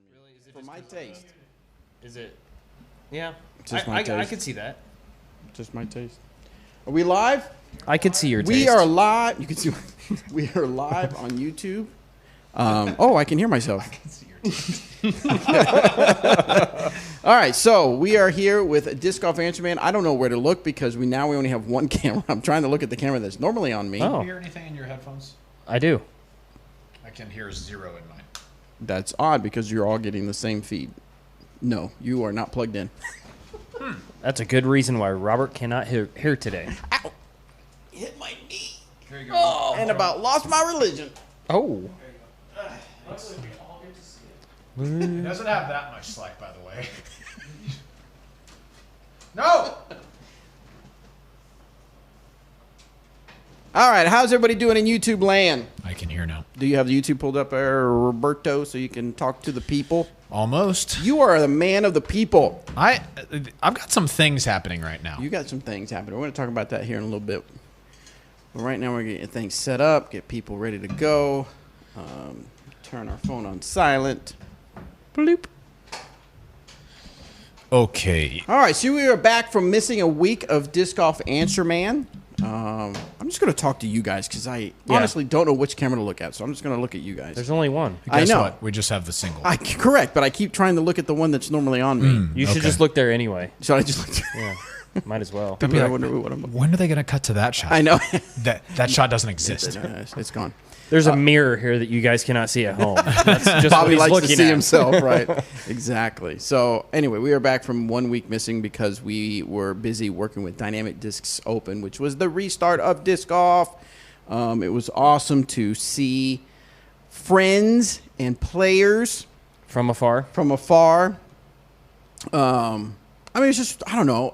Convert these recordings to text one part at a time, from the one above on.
me. Really? Is it For just my 'cause- taste. Is it? Yeah. Just my I taste. could see that. Just my taste. Are we live? I could see your taste. We are live. You can see. We are live on YouTube. Oh, I can hear myself. I can see your taste. All right, so we are here with Disc Golf Answer Man. I don't know where to look because we only have one camera. I'm trying to look at the camera that's normally on me. Oh. Can you hear anything in your headphones? I do. I can hear 0 in mine. That's odd because you're all getting the same feed. No, you are not plugged in. That's a good reason why Robert cannot hear today. Ow! Hit my knee. There you go. Oh, and about lost my religion. Oh. It doesn't have that much slack, by the way. No! All right, how's everybody doing in YouTube land? I can hear now. Do you have the YouTube pulled up there, Roberto, so you can talk to the people? Almost. You are the man of the people. I've got some things happening right now. You got some things happening. We're going to talk about that here in a little bit. But right now we're getting things set up, get people ready to go. Turn our phone on silent. Bloop. Okay. All right, so we are back from missing a week of Disc Golf Answer Man. I'm just going to talk to you guys because I honestly don't know which camera to look at, so I'm just going to look at you guys. There's only one. I Guess know. what? We just have the single. Correct, but I keep trying to look at the one that's normally on me. You should just look there anyway. Should I just look? Yeah. Might as well. I wonder what I'm. When are they going to cut to that shot? I know. That shot doesn't exist. It's gone. There's a mirror here that you guys cannot see at home. That's just Bobby what he's likes to looking see at. himself, right? Exactly. So anyway, we are back from 1 week missing because we were busy working with Dynamic Discs Open, which was the restart of disc golf. It was awesome to see friends and players From afar. from afar. I mean, it's just, I don't know.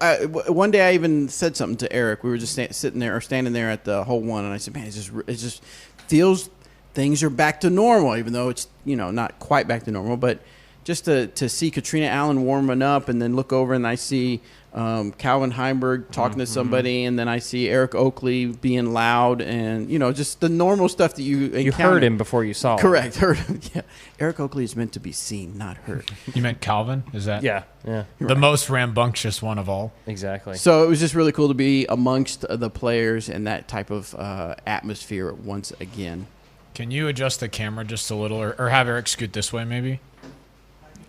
One day I even said something to Eric. We were just standing there at the hole one, and I said, man, it just feels things are back to normal, even though it's, not quite back to normal. But just to see Katrina Allen warming up and then look over and I see Calvin Heimberg talking to somebody, and then I see Eric Oakley being loud and, just the normal stuff that you encounter. You heard him before you saw him. Correct. Heard him. Yeah. Eric Oakley is meant to be seen, not heard. You meant Calvin? Is that Yeah. the most rambunctious one of all? Exactly. So it was just really cool to be amongst the players and that type of atmosphere once again. Can you adjust the camera just a little, or have Eric scoot this way, maybe?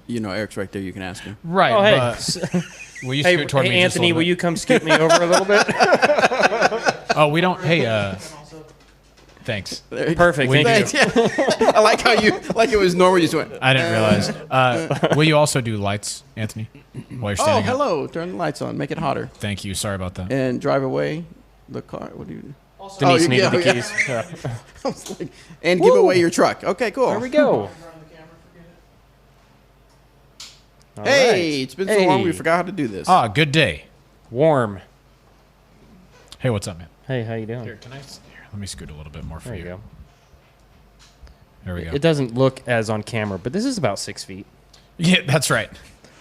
Eric's right there. You can ask him. Right. Oh, hey. But will you scoot toward me just a Anthony, little will bit? you come scoot me over a little bit? Oh, we don't. Hey, thanks. Perfect. We Thank you. Thanks. Yeah. I like how like it was normal. You just went. I didn't realize. Will you also do lights, Anthony, while you're Oh, standing up? hello. Turn the lights on. Make it hotter. Thank you. Sorry about that. And drive away the car. What do you do? Denise you- needed yeah, the yeah. keys. Yeah. I was like, and give Woo. away your truck. Okay, cool. There we go. All Hey, right. it's been so long we Hey. forgot how to do this. Ah, good day. Warm. Hey, what's up, man? Hey, how you doing? Here, let me scoot a little bit more for There you go. There we go. It doesn't look as on camera, but this is about 6 feet. Yeah, that's right.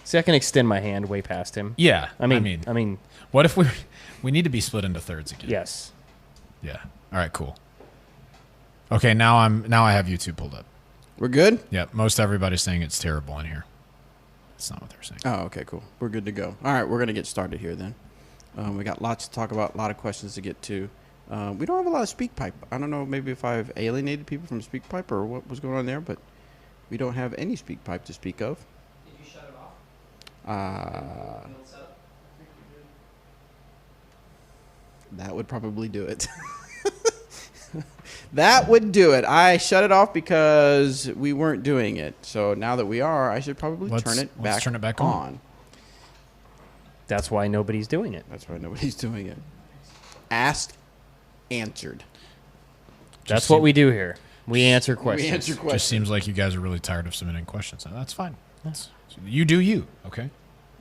See, I can extend my hand way past him. Yeah. I mean, what if we need to be split into thirds again? yes. Yeah. All right, cool. Okay, now I have YouTube pulled up. We're good? Yeah, most everybody's saying it's terrible in here. That's not what they're saying. Oh, okay, cool. We're good to go. All right, we're going to get started here then. We got lots to talk about, a lot of questions to get to. We don't have a lot of SpeakPipe. I don't know maybe if I've alienated people from SpeakPipe or what was going on there, but we don't have any SpeakPipe to speak of. Did you shut it off? That would probably do it. That would do it. I shut it off because we weren't doing it. So now that we are, I should probably turn it back on. That's why nobody's doing it. That's why nobody's doing it. Asked, answered. That's what we do here. We answer questions. We answer questions. Just seems like you guys are really tired of submitting questions. That's fine. You do you, okay?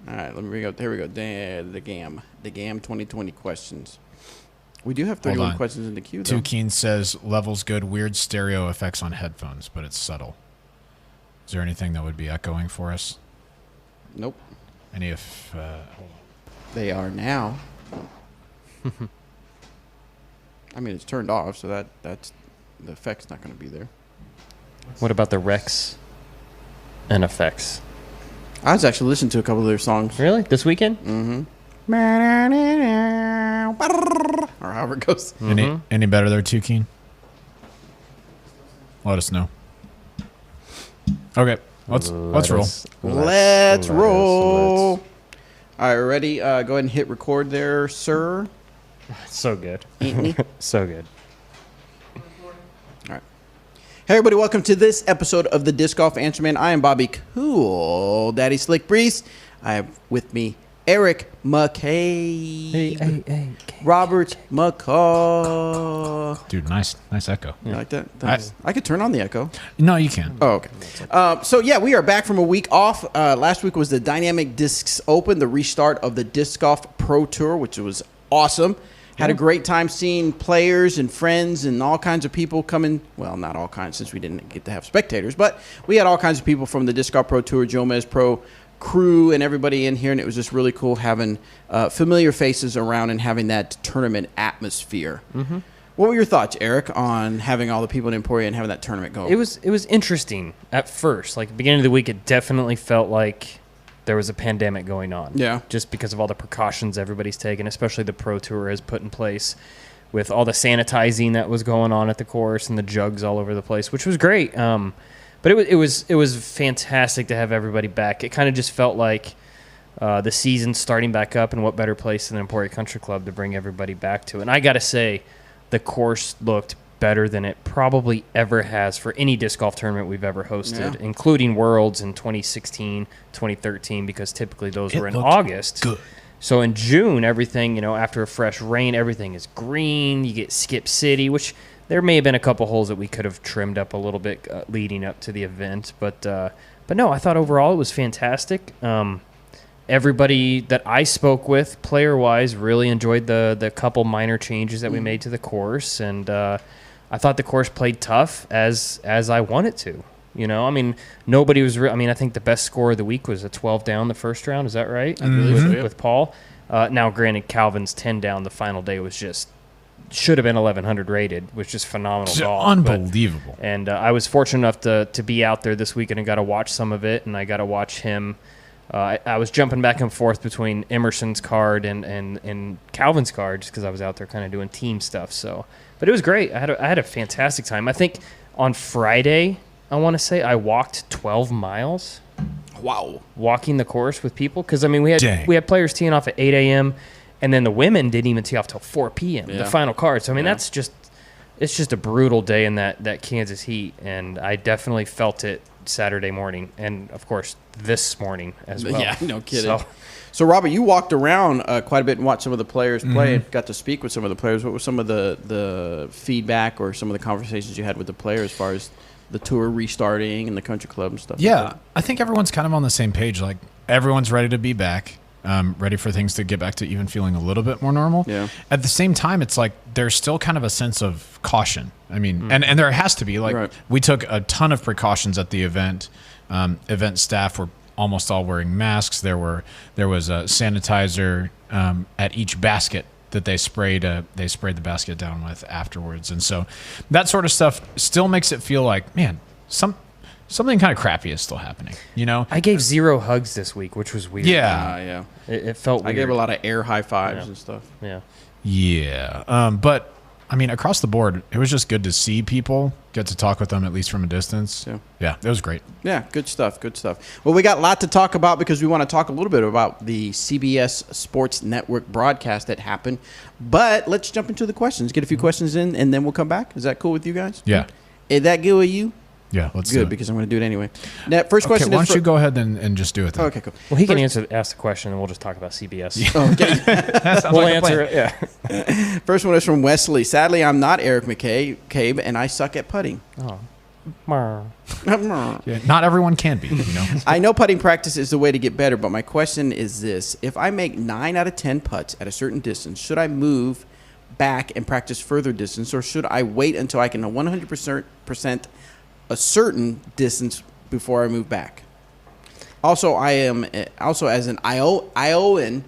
All right, let me go. There we go. The GAM 2020 questions. We do have 31 on. questions in the queue, though. Two Keen says, levels good, weird stereo effects on headphones, but it's subtle. Is there anything that would be echoing for us? Nope. Any if... hold on. They are now. I mean, it's turned off, so that's the effect's not going to be there. What about the Rex and effects. I was actually listening to a couple of their songs. Really? This weekend? Mm-hmm. Or however it goes. Any better there, too, Keen? Let us know. Okay, let's roll. Let's roll. All right, ready? Go ahead and hit record there, sir. So good. Anthony. So good. All right. Hey, everybody, welcome to this episode of the Disc Golf Answer Man. I am Bobby Cool Daddy Slick Breeze. I have with me Eric McCabe. Hey. Robert McCaw. Dude, nice echo. You like that? Thanks. I could turn on the echo. No, you can't. Oh, okay. So, yeah, we are back from a week off. Last week was the Dynamic Discs Open, the restart of the Disc Golf Pro Tour, which was awesome. Had a great time seeing players and friends and all kinds of people coming. Well, not all kinds since we didn't get to have spectators, but we had all kinds of people from the Disc Golf Pro Tour, Jomez Pro crew, and everybody in here, and it was just really cool having familiar faces around and having that tournament atmosphere. Mm-hmm. What were your thoughts, Eric, on having all the people in Emporia and having that tournament go? It was interesting at first. Like, beginning of the week, it definitely felt like there was a pandemic going on. Yeah. Just because of all the precautions everybody's taken, especially the Pro Tour has put in place with all the sanitizing that was going on at the course and the jugs all over the place, which was great. But it was fantastic to have everybody back. It kind of just felt like the season starting back up, and what better place than Emporia Country Club to bring everybody back to. And I got to say, the course looked better than it probably ever has for any disc golf tournament we've ever hosted, including Worlds in 2016, 2013, because typically those were in August. Good. So in June, everything, after a fresh rain, everything is green. You get Skip City, which there may have been a couple holes that we could have trimmed up a little bit leading up to the event. But no, I thought overall it was fantastic. Everybody that I spoke with, player-wise, really enjoyed the couple minor changes that we made to the course. And I thought the course played tough as I want it to. Nobody was. I think the best score of the week was a 12 down the first round. Is that right? With Paul. Now, granted, Calvin's 10 down the final day was just should have been 1100 rated, which is phenomenal golf. Unbelievable. And I was fortunate enough to be out there this weekend and got to watch some of it, and I got to watch him. I was jumping back and forth between Emerson's card and Calvin's card just because I was out there kind of doing team stuff. But it was great. I had a fantastic time. I think on Friday, I want to say I walked 12 miles. Wow. Walking the course with people because we had players teeing off at 8 a.m. and then the women didn't even tee off till 4 p.m. The final card. So that's it's just a brutal day in that Kansas heat, and I definitely felt it Saturday morning, and of course this morning as well. Yeah, no kidding. So Robert, you walked around quite a bit and watched some of the players play and got to speak with some of the players. What was some of the feedback or some of the conversations you had with the players as far as the tour restarting and the country club and stuff? Yeah, like that? I think everyone's kind of on the same page. Like, everyone's ready to be back, ready for things to get back to even feeling a little bit more normal. Yeah. At the same time, it's like there's still kind of a sense of caution. And there has to be. Like, we took a ton of precautions at the event. Event staff were almost all wearing masks. There was a sanitizer at each basket that they sprayed the basket down with afterwards. And so that sort of stuff still makes it feel like, man, something kind of crappy is still happening, I gave 0 hugs this week, which was weird. Yeah. It felt weird. I gave a lot of air high fives and stuff. Yeah. But across the board, it was just good to see people, get to talk with them at least from a distance. Yeah, it was great. Yeah, good stuff. Well, we got a lot to talk about because we want to talk a little bit about the CBS Sports Network broadcast that happened. But let's jump into the questions. Get a few questions in, and then we'll come back. Is that cool with you guys? Yeah. Is that good with you? Yeah, let's do it. Good, because I'm going to do it anyway. Now, first question why don't you go ahead and just do it then? Okay, cool. Well, he can ask the question, and we'll just talk about CBS. Okay. We'll answer it, yeah. First one is from Wesley. Sadly, I'm not Eric McCabe, and I suck at putting. Oh. Yeah, not everyone can be, I know putting practice is the way to get better, but my question is this. If I make 9 out of 10 putts at a certain distance, should I move back and practice further distance, or should I wait until I can 100% a certain distance before I move back? Also, I am as an Iowan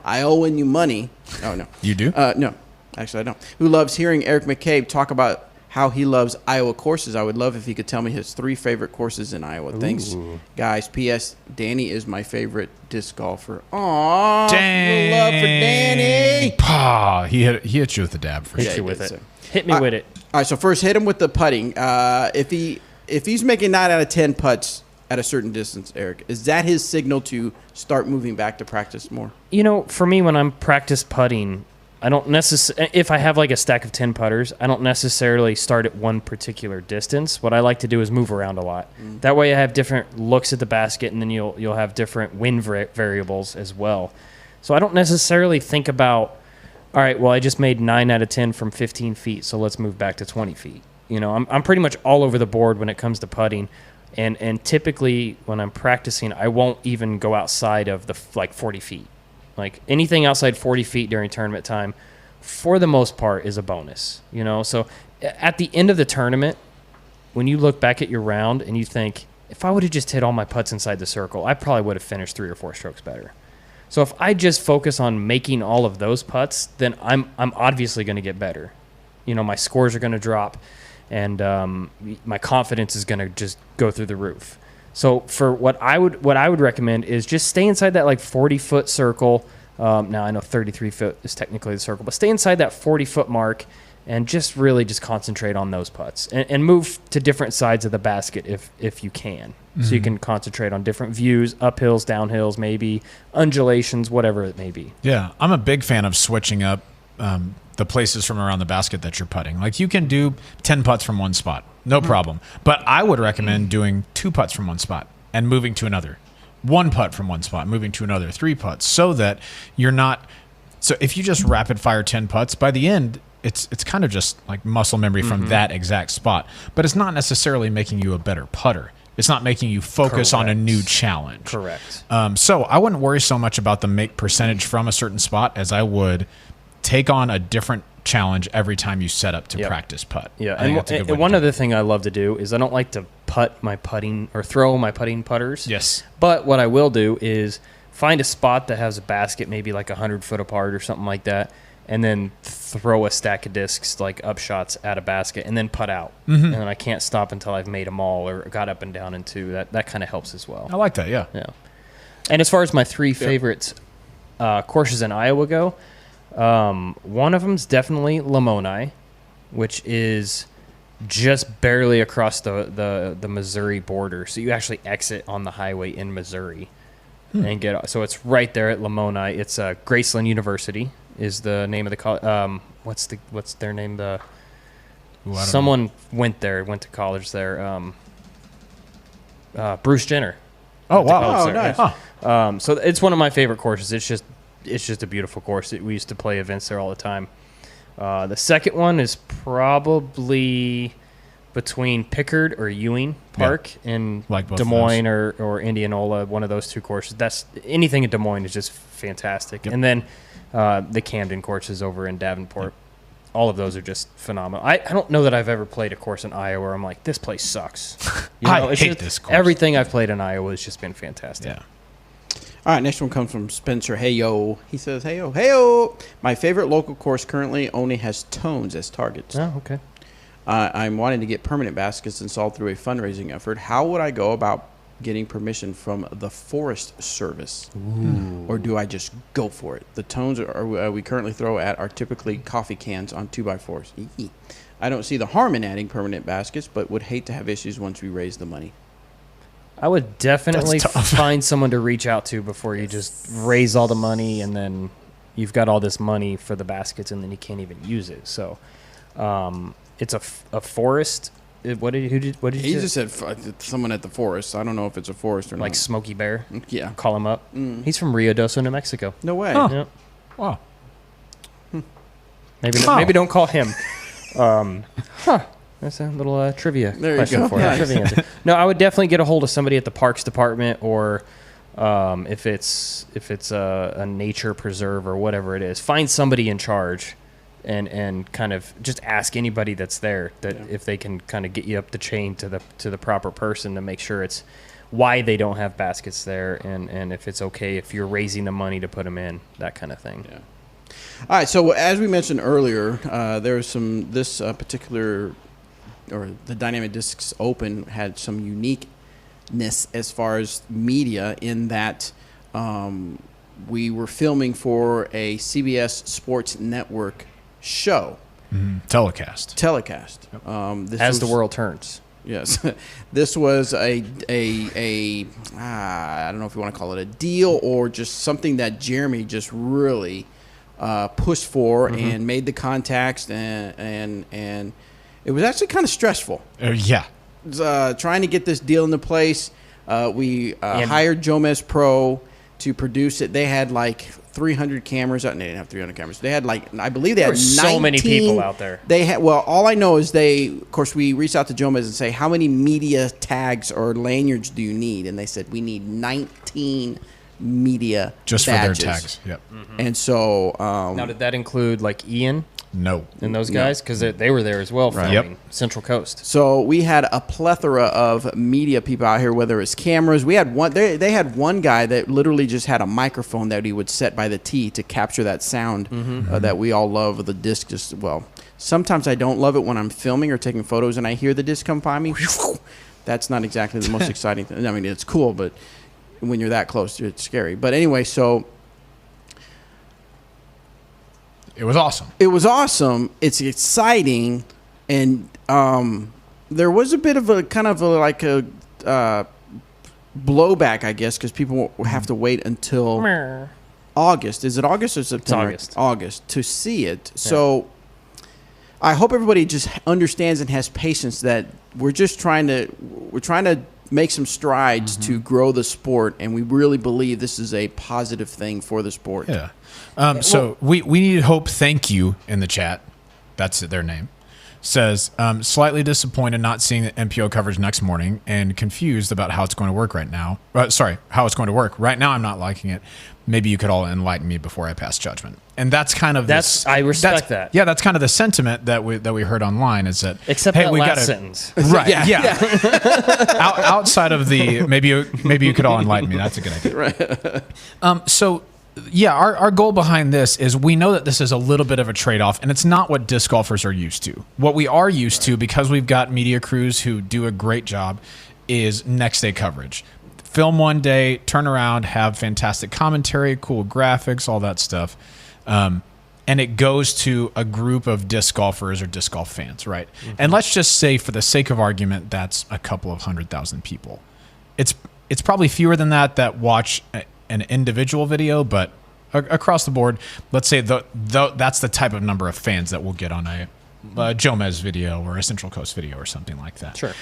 you money. Oh no, you do? No, actually I don't. Who loves hearing Eric McCabe talk about how he loves Iowa courses. I would love if he could tell me his 3 favorite courses in Iowa. Ooh. Thanks, guys. P.S. Danny is my favorite disc golfer. Aww, dang. Love for Danny. He hit you with the dab for sure. Hit you with it. So. Hit me with it. All right, so first hit him with the putting. If he's making 9 out of 10 putts at a certain distance, Eric, is that his signal to start moving back to practice more? You know, for me, when I'm practice putting, I don't necessarily, if I have like a stack of 10 putters, I don't necessarily start at one particular distance. What I like to do is move around a lot. That way I have different looks at the basket, and then you'll have different wind variables as well. So I don't necessarily think about, all right, well, I just made 9 out of 10 from 15 feet, so let's move back to 20 feet. You know, I'm pretty much all over the board when it comes to putting. And typically when I'm practicing, I won't even go outside of the 40 feet. Like anything outside 40 feet during tournament time, for the most part, is a bonus. You know, so at the end of the tournament, when you look back at your round and you think, if I would have just hit all my putts inside the circle, I probably would have finished 3 or 4 strokes better. So if I just focus on making all of those putts, then I'm obviously going to get better. You know, my scores are going to drop, and my confidence is going to just go through the roof. So for what I would recommend is just stay inside that 40-foot circle. Now I know 33 foot is technically the circle, but stay inside that 40-foot mark and just really just concentrate on those putts and move to different sides of the basket if you can. Mm-hmm. So you can concentrate on different views, uphills, downhills, maybe undulations, whatever it may be. Yeah, I'm a big fan of switching up the places from around the basket that you're putting. Like you can do 10 putts from one spot, no problem. But I would recommend doing 2 putts from one spot and moving to another. 1 putt from one spot, moving to another, 3 putts, so that you're not. So if you just rapid fire 10 putts, by the end, it's kind of just like muscle memory from that exact spot. But it's not necessarily making you a better putter. It's not making you focus on a new challenge. Correct. So I wouldn't worry so much about the make percentage from a certain spot as I would take on a different challenge every time you set up to practice putt. Yeah, and one other thing I love to do is I don't like to putt my putting or throw my putting putters. Yes. But what I will do is find a spot that has a basket maybe like 100 foot apart or something like that, and then throw a stack of discs like up shots at a basket and then putt out. Mm-hmm. And then I can't stop until I've made them all or got up and down in 2. That kind of helps as well. I like that, yeah. Yeah. And as far as my 3 favorite courses in Iowa go, one of them is definitely Lamoni, which is just barely across the Missouri border. So you actually exit on the highway in Missouri and get. So it's right there at Lamoni. It's Graceland University is the name of the college. What's their name? Someone went to college there. Bruce Jenner. Oh wow! Oh, nice. Huh. So it's one of my favorite courses. It's just a beautiful course. We used to play events there all the time. The second one is probably between Pickard or Ewing Park in like Des Moines or Indianola, one of those 2 courses. That's anything in Des Moines is just fantastic. Yep. And then the Camden courses over in Davenport. Yep. All of those are just phenomenal. I don't know that I've ever played a course in Iowa where I'm like, this place sucks. You know, I hate this course. Everything I've played in Iowa has just been fantastic. Yeah. All right, next one comes from Spencer. Hey, yo. He says, hey, yo, hey, yo. My favorite local course currently only has tones as targets. Oh, okay. I'm wanting to get permanent baskets installed through a fundraising effort. How would I go about getting permission from the Forest Service? Ooh. Or do I just go for it? The tones we currently throw at are typically coffee cans on 2x4s. I don't see the harm in adding permanent baskets, but would hate to have issues once we raise the money. I would definitely find someone to reach out to before you just raise all the money and then you've got all this money for the baskets and then you can't even use it. So it's a forest. What did you He say? just said someone at the forest. I don't know if it's a forest or not. Like Smokey Bear? Yeah. Call him up. He's from Ruidoso, New Mexico. No way. Huh. Yep. Wow. Maybe don't call him. That's a little trivia question go. for you. Nice. Trivia answer. No, I would definitely get a hold of somebody at the Parks Department or if it's a nature preserve or whatever it is. Find somebody in charge and kind of just ask anybody that's there if they can kind of get you up the chain to the proper person to make sure it's why they don't have baskets there and if it's okay if you're raising the money to put them in, that kind of thing. Yeah. All right, so as we mentioned earlier, there's this particular or the Dynamic Discs Open had some uniqueness as far as media in that we were filming for a CBS Sports Network show. Telecast. Yep. As the world turns. Yes. This was I don't know if you want to call it a deal or just something that Jeremy just really pushed for and made the contacts, and it was actually kind of stressful. Yeah. Trying to get this deal into place. We hired Jomez Pro to produce it. They had like 300 cameras out. And they didn't have 300 cameras. They had I believe they had 19. So many people out there. They had, all I know is of course, we reached out to Jomez and say, how many media tags or lanyards do you need? And they said, we need 19 media just badges. For their tags. Yep. And so. Now, did that include like Ian? No. And those guys? Because they were there as well filming Central Coast. So we had a plethora of media people out here, whether it's cameras. We had one. They had one guy that literally just had a microphone that he would set by the tee to capture that sound that we all love of the disc. Sometimes I don't love it when I'm filming or taking photos and I hear the disc come by me. That's not exactly the most exciting thing. I mean, it's cool, but when you're that close, it's scary. But anyway, so... It was awesome. It's exciting, and there was a bit of a kind of blowback, I guess, because people have to wait until August. Is it August or September? It's August. August to see it. Yeah. So I hope everybody just understands and has patience that we're trying to make some strides to grow the sport, and we really believe this is a positive thing for the sport. Yeah. So we need Hope Thank You in the chat. That's their name. Says, slightly disappointed not seeing the MPO coverage next morning and confused about how it's going to work right now. How it's going to work. Right now I'm not liking it. Maybe you could all enlighten me before I pass judgment. And that's kind of I respect that. Yeah, that's kind of the sentiment that we heard online is that except that last sentence. Right. Yeah. Outside of the maybe you could all enlighten me. That's a good idea. Right. So yeah, our goal behind this is we know that this is a little bit of a trade-off, and it's not what disc golfers are used to. What we are used to, because we've got media crews who do a great job, is next day coverage. Film one day, turn around, have fantastic commentary, cool graphics, all that stuff. And it goes to a group of disc golfers or disc golf fans, right? Mm-hmm. And let's just say, for the sake of argument, that's a couple of 100,000 people. It's probably fewer than that watch an individual video, but across the board, let's say that's the type of number of fans that we'll get on a Jomez video or a Central Coast video or something like that. Sure.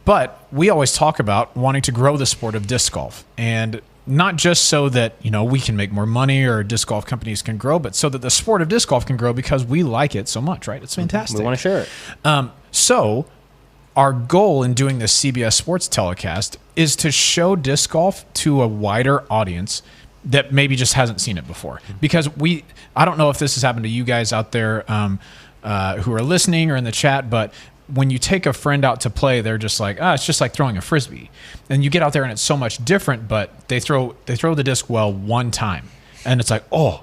But we always talk about wanting to grow the sport of disc golf, and not just so that we can make more money or disc golf companies can grow, but so that the sport of disc golf can grow because we like it so much, right? It's fantastic. We want to share it. So our goal in doing this CBS Sports telecast is to show disc golf to a wider audience that maybe just hasn't seen it before. Because I don't know if this has happened to you guys out there who are listening or in the chat, but when you take a friend out to play, they're just like, it's just like throwing a Frisbee. And you get out there and it's so much different, but they throw the disc well one time. And it's like, oh,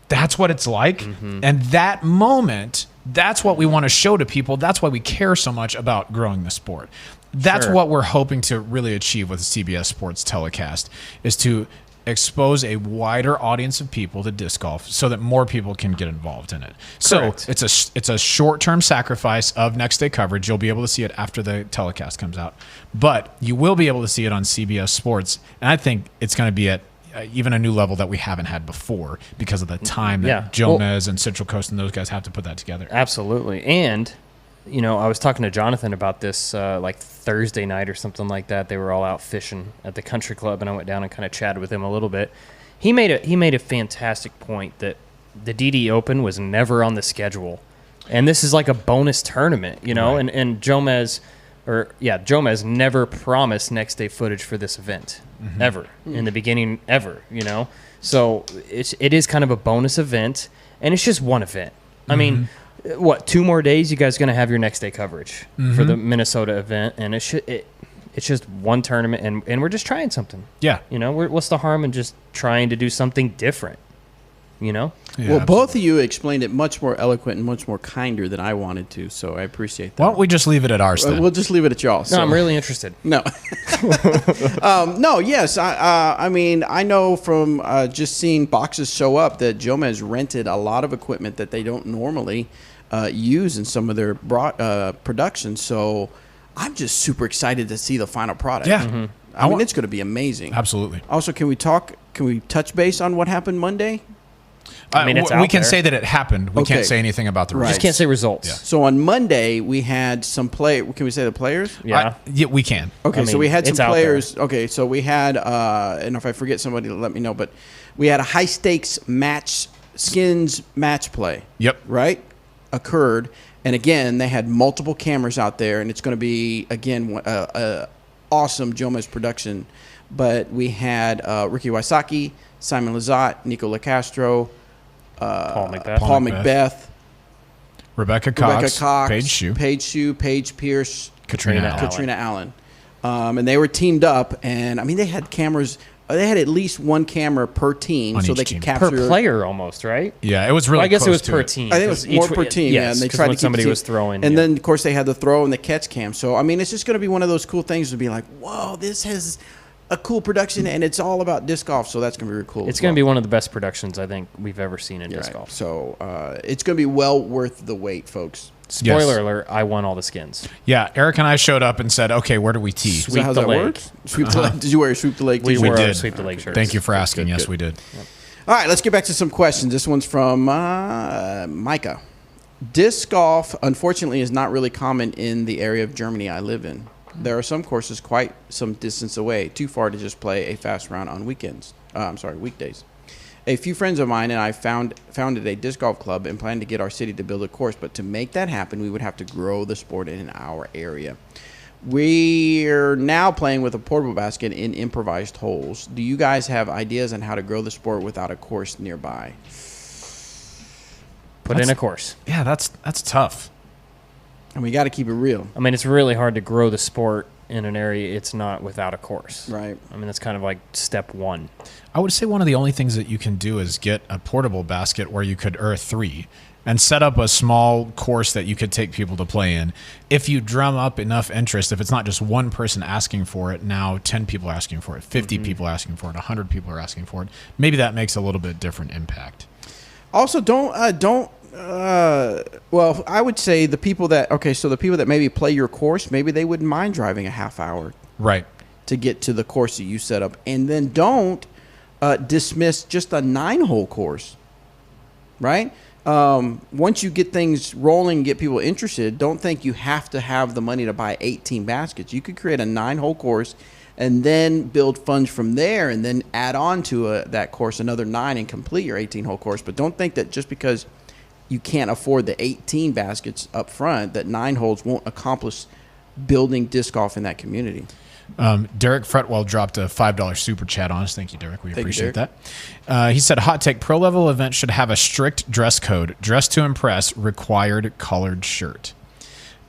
that's what it's like. Mm-hmm. And that moment, that's what we want to show to people. That's why we care so much about growing the sport. That's what we're hoping to really achieve with the CBS Sports telecast, is to expose a wider audience of people to disc golf so that more people can get involved in it. Correct. So it's a short-term sacrifice of next day coverage. You'll be able to see it after the telecast comes out, but you will be able to see it on CBS Sports. And I think it's going to be at even a new level that we haven't had before because of the time that Jomez and Central Coast and those guys have to put that together. Absolutely. And I was talking to Jonathan about this like Thursday night or something like that. They were all out fishing at the country club, and I went down and kind of chatted with him a little bit. He made a fantastic point that the DD Open was never on the schedule, and this is like a bonus tournament, Right. And Jomez never promised next day footage for this event ever in the beginning ever, So it is kind of a bonus event, and it's just one event. I mean, what, 2 more days you guys going to have your next day coverage for the Minnesota event, and it's just one tournament, and we're just trying something. Yeah. What's the harm in just trying to do something different? you know? Yeah, Well, both absolutely. of you explained it much more eloquent and much more kinder than I wanted to, so I appreciate that. Why don't we just leave it at ours then? We'll just leave it at y'all. No, So. I'm really interested. No. No, yes. I mean, I know from just seeing boxes show up that Jomez rented a lot of equipment that they don't normally use in some of their productions. So I'm just super excited to see the final product. Yeah. Mm-hmm. I mean, it's going to be amazing. Absolutely. Also, can we touch base on what happened Monday? I mean, it's we out can there. say that it happened. We Okay. can't say anything about the Right. results. Just can't say results. Yeah. So on Monday, we had some Can we say the players? Yeah. Yeah, we can. Okay, I so mean, we had it's some out players. Okay, so we had, and if I forget somebody, let me know. But we had a high stakes skins match play. Yep. Right, occurred, and again they had multiple cameras out there, and it's going to be again awesome Jomez production. But we had Ricky Wysocki, Simon Lizotte, Nico LaCastro, Paul MacBeth. Paul MacBeth, Rebecca Cox, Paige Paige Shue, Paige Pierce, Katrina Allen. Katrina Allen. And they were teamed up, and I mean, they had cameras. They had at least one camera per team, On so each they team. could capture. Per player almost, right? Yeah, it was really Well, I guess it close was to per team. I think it was 'cause more each- per team, yeah. And they 'cause tried to when keep somebody the team. was throwing. and yeah. then of course they had the throw and the catch cam. So I mean, it's just going to be one of those cool things to be like, whoa, this has a cool production, and it's all about disc golf. So that's going to be really cool. it's going to be one of the best productions I think we've ever seen in disc right. golf. So it's going to be well worth the wait, folks. Spoiler Yes. alert, I won all the skins. Yeah, Eric and I showed up and said, okay, where do we tee? Is Sweep that how the that leg. works? Sweep the leg. Did you wear a sweep the leg? We t-shirt? wore our did. sweep the leg shirts. Thank you for asking. good, Yes, good. we did. All right, let's get back to some questions. This one's from Micah. Disc golf, unfortunately, is not really common in the area of Germany I live in. There are some courses quite some distance away, too far to just play a fast round on weekdays. A few friends of mine and I founded a disc golf club and plan to get our city to build a course, but to make that happen, we would have to grow the sport in our area. We're now playing with a portable basket in improvised holes. Do you guys have ideas on how to grow the sport without a course nearby? Put in a course. Yeah, that's tough. And we got to keep it real. I mean, it's really hard to grow the sport in an area it's not without a course. Right. I mean, that's kind of like step one. I would say one of the only things that you can do is get a portable basket where you could earth 3 and set up a small course that you could take people to play in. If you drum up enough interest, if it's not just one person asking for it, now 10 people are asking for it, 50 people asking for it, 100 people are asking for it, maybe that makes a little bit different impact. Also, well, I would say the people that maybe play your course, maybe they wouldn't mind driving a half hour Right. to get to the course that you set up. And then don't dismiss just a 9-hole course, right? Once you get things rolling and get people interested, don't think you have to have the money to buy 18 baskets. You could create a 9-hole course and then build funds from there and then add on to that course another 9 and complete your 18-hole course. But don't think that just because you can't afford the 18 baskets up front, that 9 holes won't accomplish building disc golf in that community. Derek Fretwell dropped a $5 super chat on us. Thank you, Derek. We Thank you, appreciate Derek. that. He said, hot take, pro level events should have a strict dress code. Dress to impress, required collared shirt.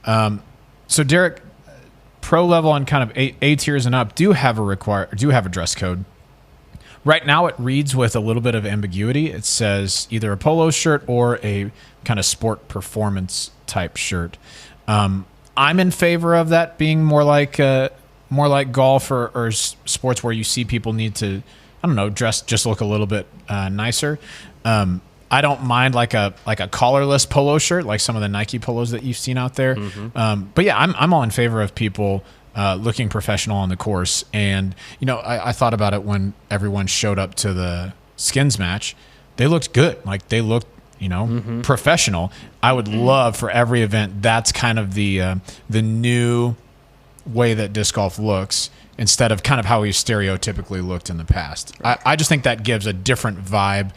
So Derek, pro level and kind of A tiers and up do have a dress code. Right now it reads with a little bit of ambiguity. It says either a polo shirt or a kind of sport performance type shirt. I'm in favor of that being more like golf or sports where you see people need to, I don't know, just look a little bit nicer. I don't mind like a collarless polo shirt, like some of the Nike polos that you've seen out there. But yeah, I'm all in favor of people looking professional on the course. And, you know, I thought about it when everyone showed up to the skins match. They looked good. Like they looked, you know, professional. I would love for every event, that's kind of the new way that disc golf looks instead of kind of how we stereotypically looked in the past. Right. I just think that gives a different vibe,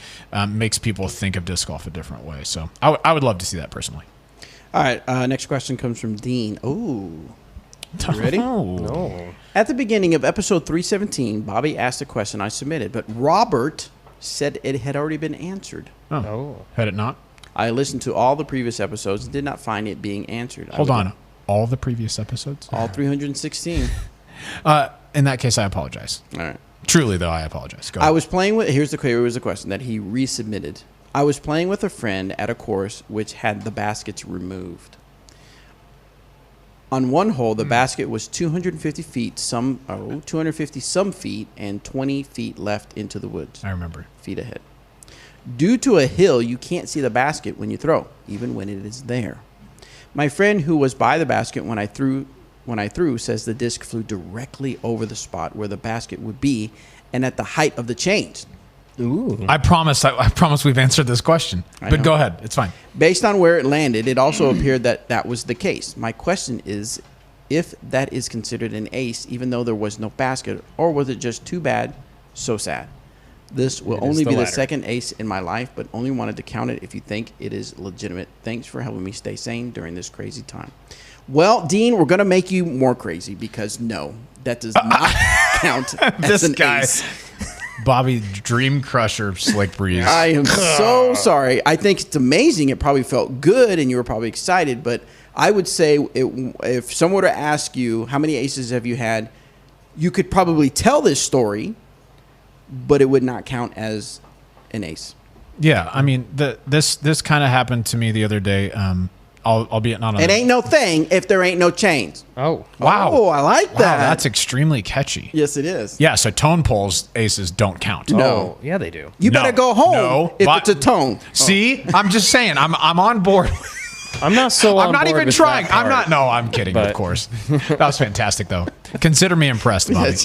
makes people think of disc golf a different way. So I would love to see that personally. All right, next question comes from Dean. Ooh. You ready? No. At the beginning of episode 317, Bobby asked a question I submitted, but Robert said it had already been answered. Oh. Had it not? I listened to all the previous episodes and did not find it being answered. Hold on. All the previous episodes? All 316. In that case, I apologize. All right. Truly, though, I apologize. Go I ahead. was playing with. Here's the question that he resubmitted. I was playing with a friend at a course which had the baskets removed. On one hole, the basket was 250 feet, 250 some feet, and 20 feet left into the woods. I remember. Feet ahead. Due to a hill, you can't see the basket when you throw, even when it is there. My friend who was by the basket when I threw says the disc flew directly over the spot where the basket would be and at the height of the chains. Ooh. I promise we've answered this question. But go ahead. It's fine. Based on where it landed, it also appeared that was the case. My question is if that is considered an ace, even though there was no basket, or was it just too bad, so sad? This will only be the second ace in my life, but only wanted to count it if you think it is legitimate. Thanks for helping me stay sane during this crazy time. Well, Dean, we're going to make you more crazy because no, that does not count as an ace. Bobby Dream Crusher Slick Breeze. I am so sorry. I think it's amazing. It probably felt good and you were probably excited, but I would say if someone were to ask you how many aces have you had, you could probably tell this story, but it would not count as an ace. Yeah, I mean, this kind of happened to me the other day. Albeit not on. It ain't no thing if there ain't no chains. Oh. Wow. Oh, I like that. Wow, that's extremely catchy. Yes, it is. Yeah, so tone poles aces don't count. No. Oh, yeah, they do. You better go home if it's a tone. See, I'm just saying, I'm on board. I'm not so I'm on not board even with trying. that I'm part. not. No, I'm kidding. Of course, that was fantastic, though. Consider me impressed, Bobby.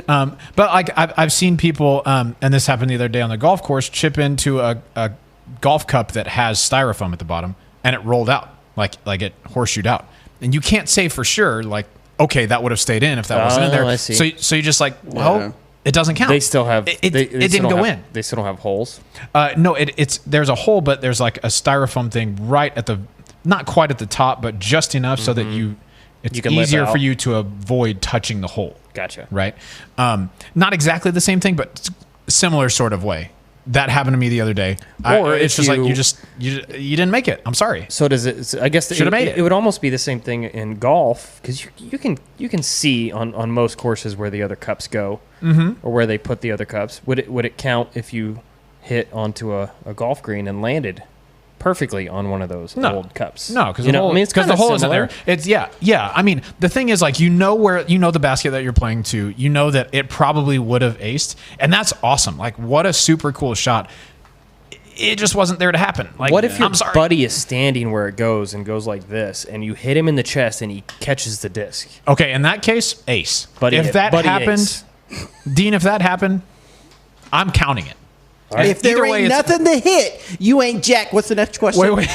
But like I've seen people, and this happened the other day on the golf course, chip into a golf cup that has styrofoam at the bottom, and it rolled out like it horseshoed out, and you can't say for sure. Like, okay, that would have stayed in if that wasn't in there. I see. So you just like, well, it doesn't count. They still have. It they didn't still go have, in. They still don't have holes. No, it's there's a hole, but there's like a styrofoam thing right at the, not quite at the top, but just enough so that it's You can let easier it for out. you to avoid touching the hole. Gotcha. Right? Not exactly the same thing, but similar sort of way. That happened to me the other day. Or it's if just like you- you didn't make it. I'm sorry. So does it? I guess Should've made it. It would almost be the same thing in golf because you can see on most courses where the other cups go or where they put the other cups. Would it count if you hit onto a golf green and landed perfectly on one of those old cups? No, because I mean, it's the kinda hole isn't similar. there. It's yeah. I mean, the thing is, like, you know the basket that you're playing to. You know that it probably would have aced, and that's awesome. Like, what a super cool shot. It just wasn't there to happen. Like, What if your I'm sorry. buddy is standing where it goes and goes like this, and you hit him in the chest and he catches the disc? Okay, in that case, ace. Buddy- if that buddy happened, ace. Dean, if that happened, I'm counting it. Right. If there Either way, ain't it's- nothing to hit, you ain't jack. What's the next question? Wait.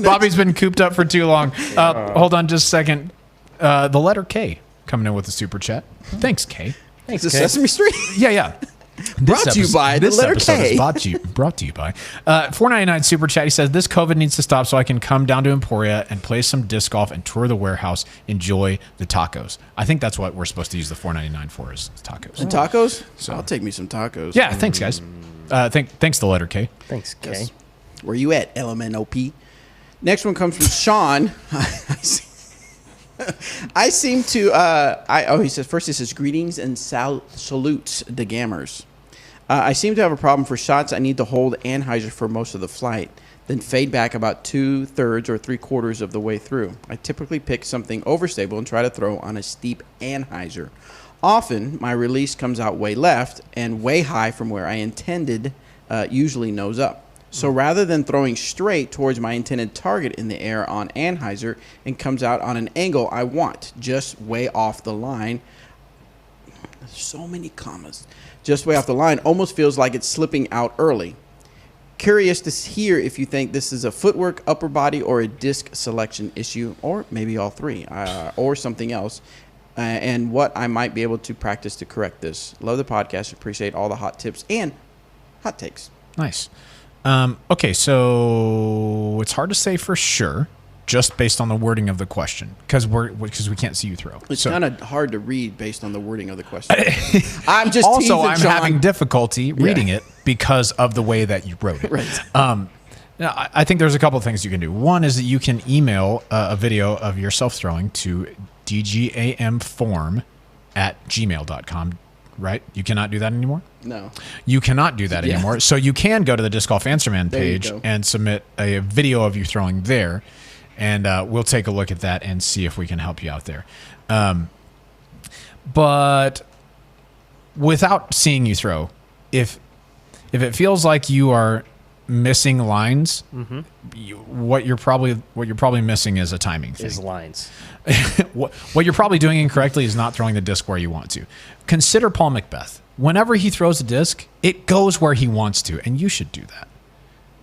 Bobby's been cooped up for too long. Hold on just a second. The letter K coming in with a super chat. Thanks, K. Thanks, Is it Kay. Sesame Street? Yeah. Brought to you by the letter episode K. is brought to you by $4.99 super chat. He says, this COVID needs to stop so I can come down to Emporia and play some disc golf and tour the warehouse. Enjoy the tacos. I think that's what we're supposed to use the $4.99 for is tacos. Tacos? So- I'll take me some tacos. Yeah, thanks, guys. Thanks, the letter K. Thanks, Kay. Yes. Where you at, LMNOP? Next one comes from Sean. I seem to. He says, greetings and salutes the gammers. I seem to have a problem for shots. I need to hold Anheuser for most of the flight, then fade back about 2/3 or 3/4 of the way through. I typically pick something overstable and try to throw on a steep Anheuser. Often, my release comes out way left and way high from where I intended, usually nose up. So rather than throwing straight towards my intended target in the air on Anheuser and comes out on an angle I want, just way off the line. There's so many commas. Just way off the line, almost feels like it's slipping out early. Curious to hear if you think this is a footwork, upper body, or a disc selection issue, or maybe all three, or something else, and what I might be able to practice to correct this. Love the podcast. Appreciate all the hot tips and hot takes. Nice. Okay, so it's hard to say for sure, just based on the wording of the question, because we can't see you throw. It's So- kind of hard to read based on the wording of the question. I'm just also teasing, I'm Sean. having difficulty reading it because of the way that you wrote it. Right. Now, I think there's a couple of things you can do. One is that you can email a video of yourself throwing to dgamform@gmail.com, right? You cannot do that anymore? No. You cannot do that anymore. So you can go to the Disc Golf Answer Man page and submit a video of you throwing there, and we'll take a look at that and see if we can help you out there. But without seeing you throw, if it feels like you are missing lines, what you're probably missing is a timing thing. Is lines. What you're probably doing incorrectly is not throwing the disc where you want to. Consider Paul MacBeth. Whenever he throws a disc, it goes where he wants to, and you should do that.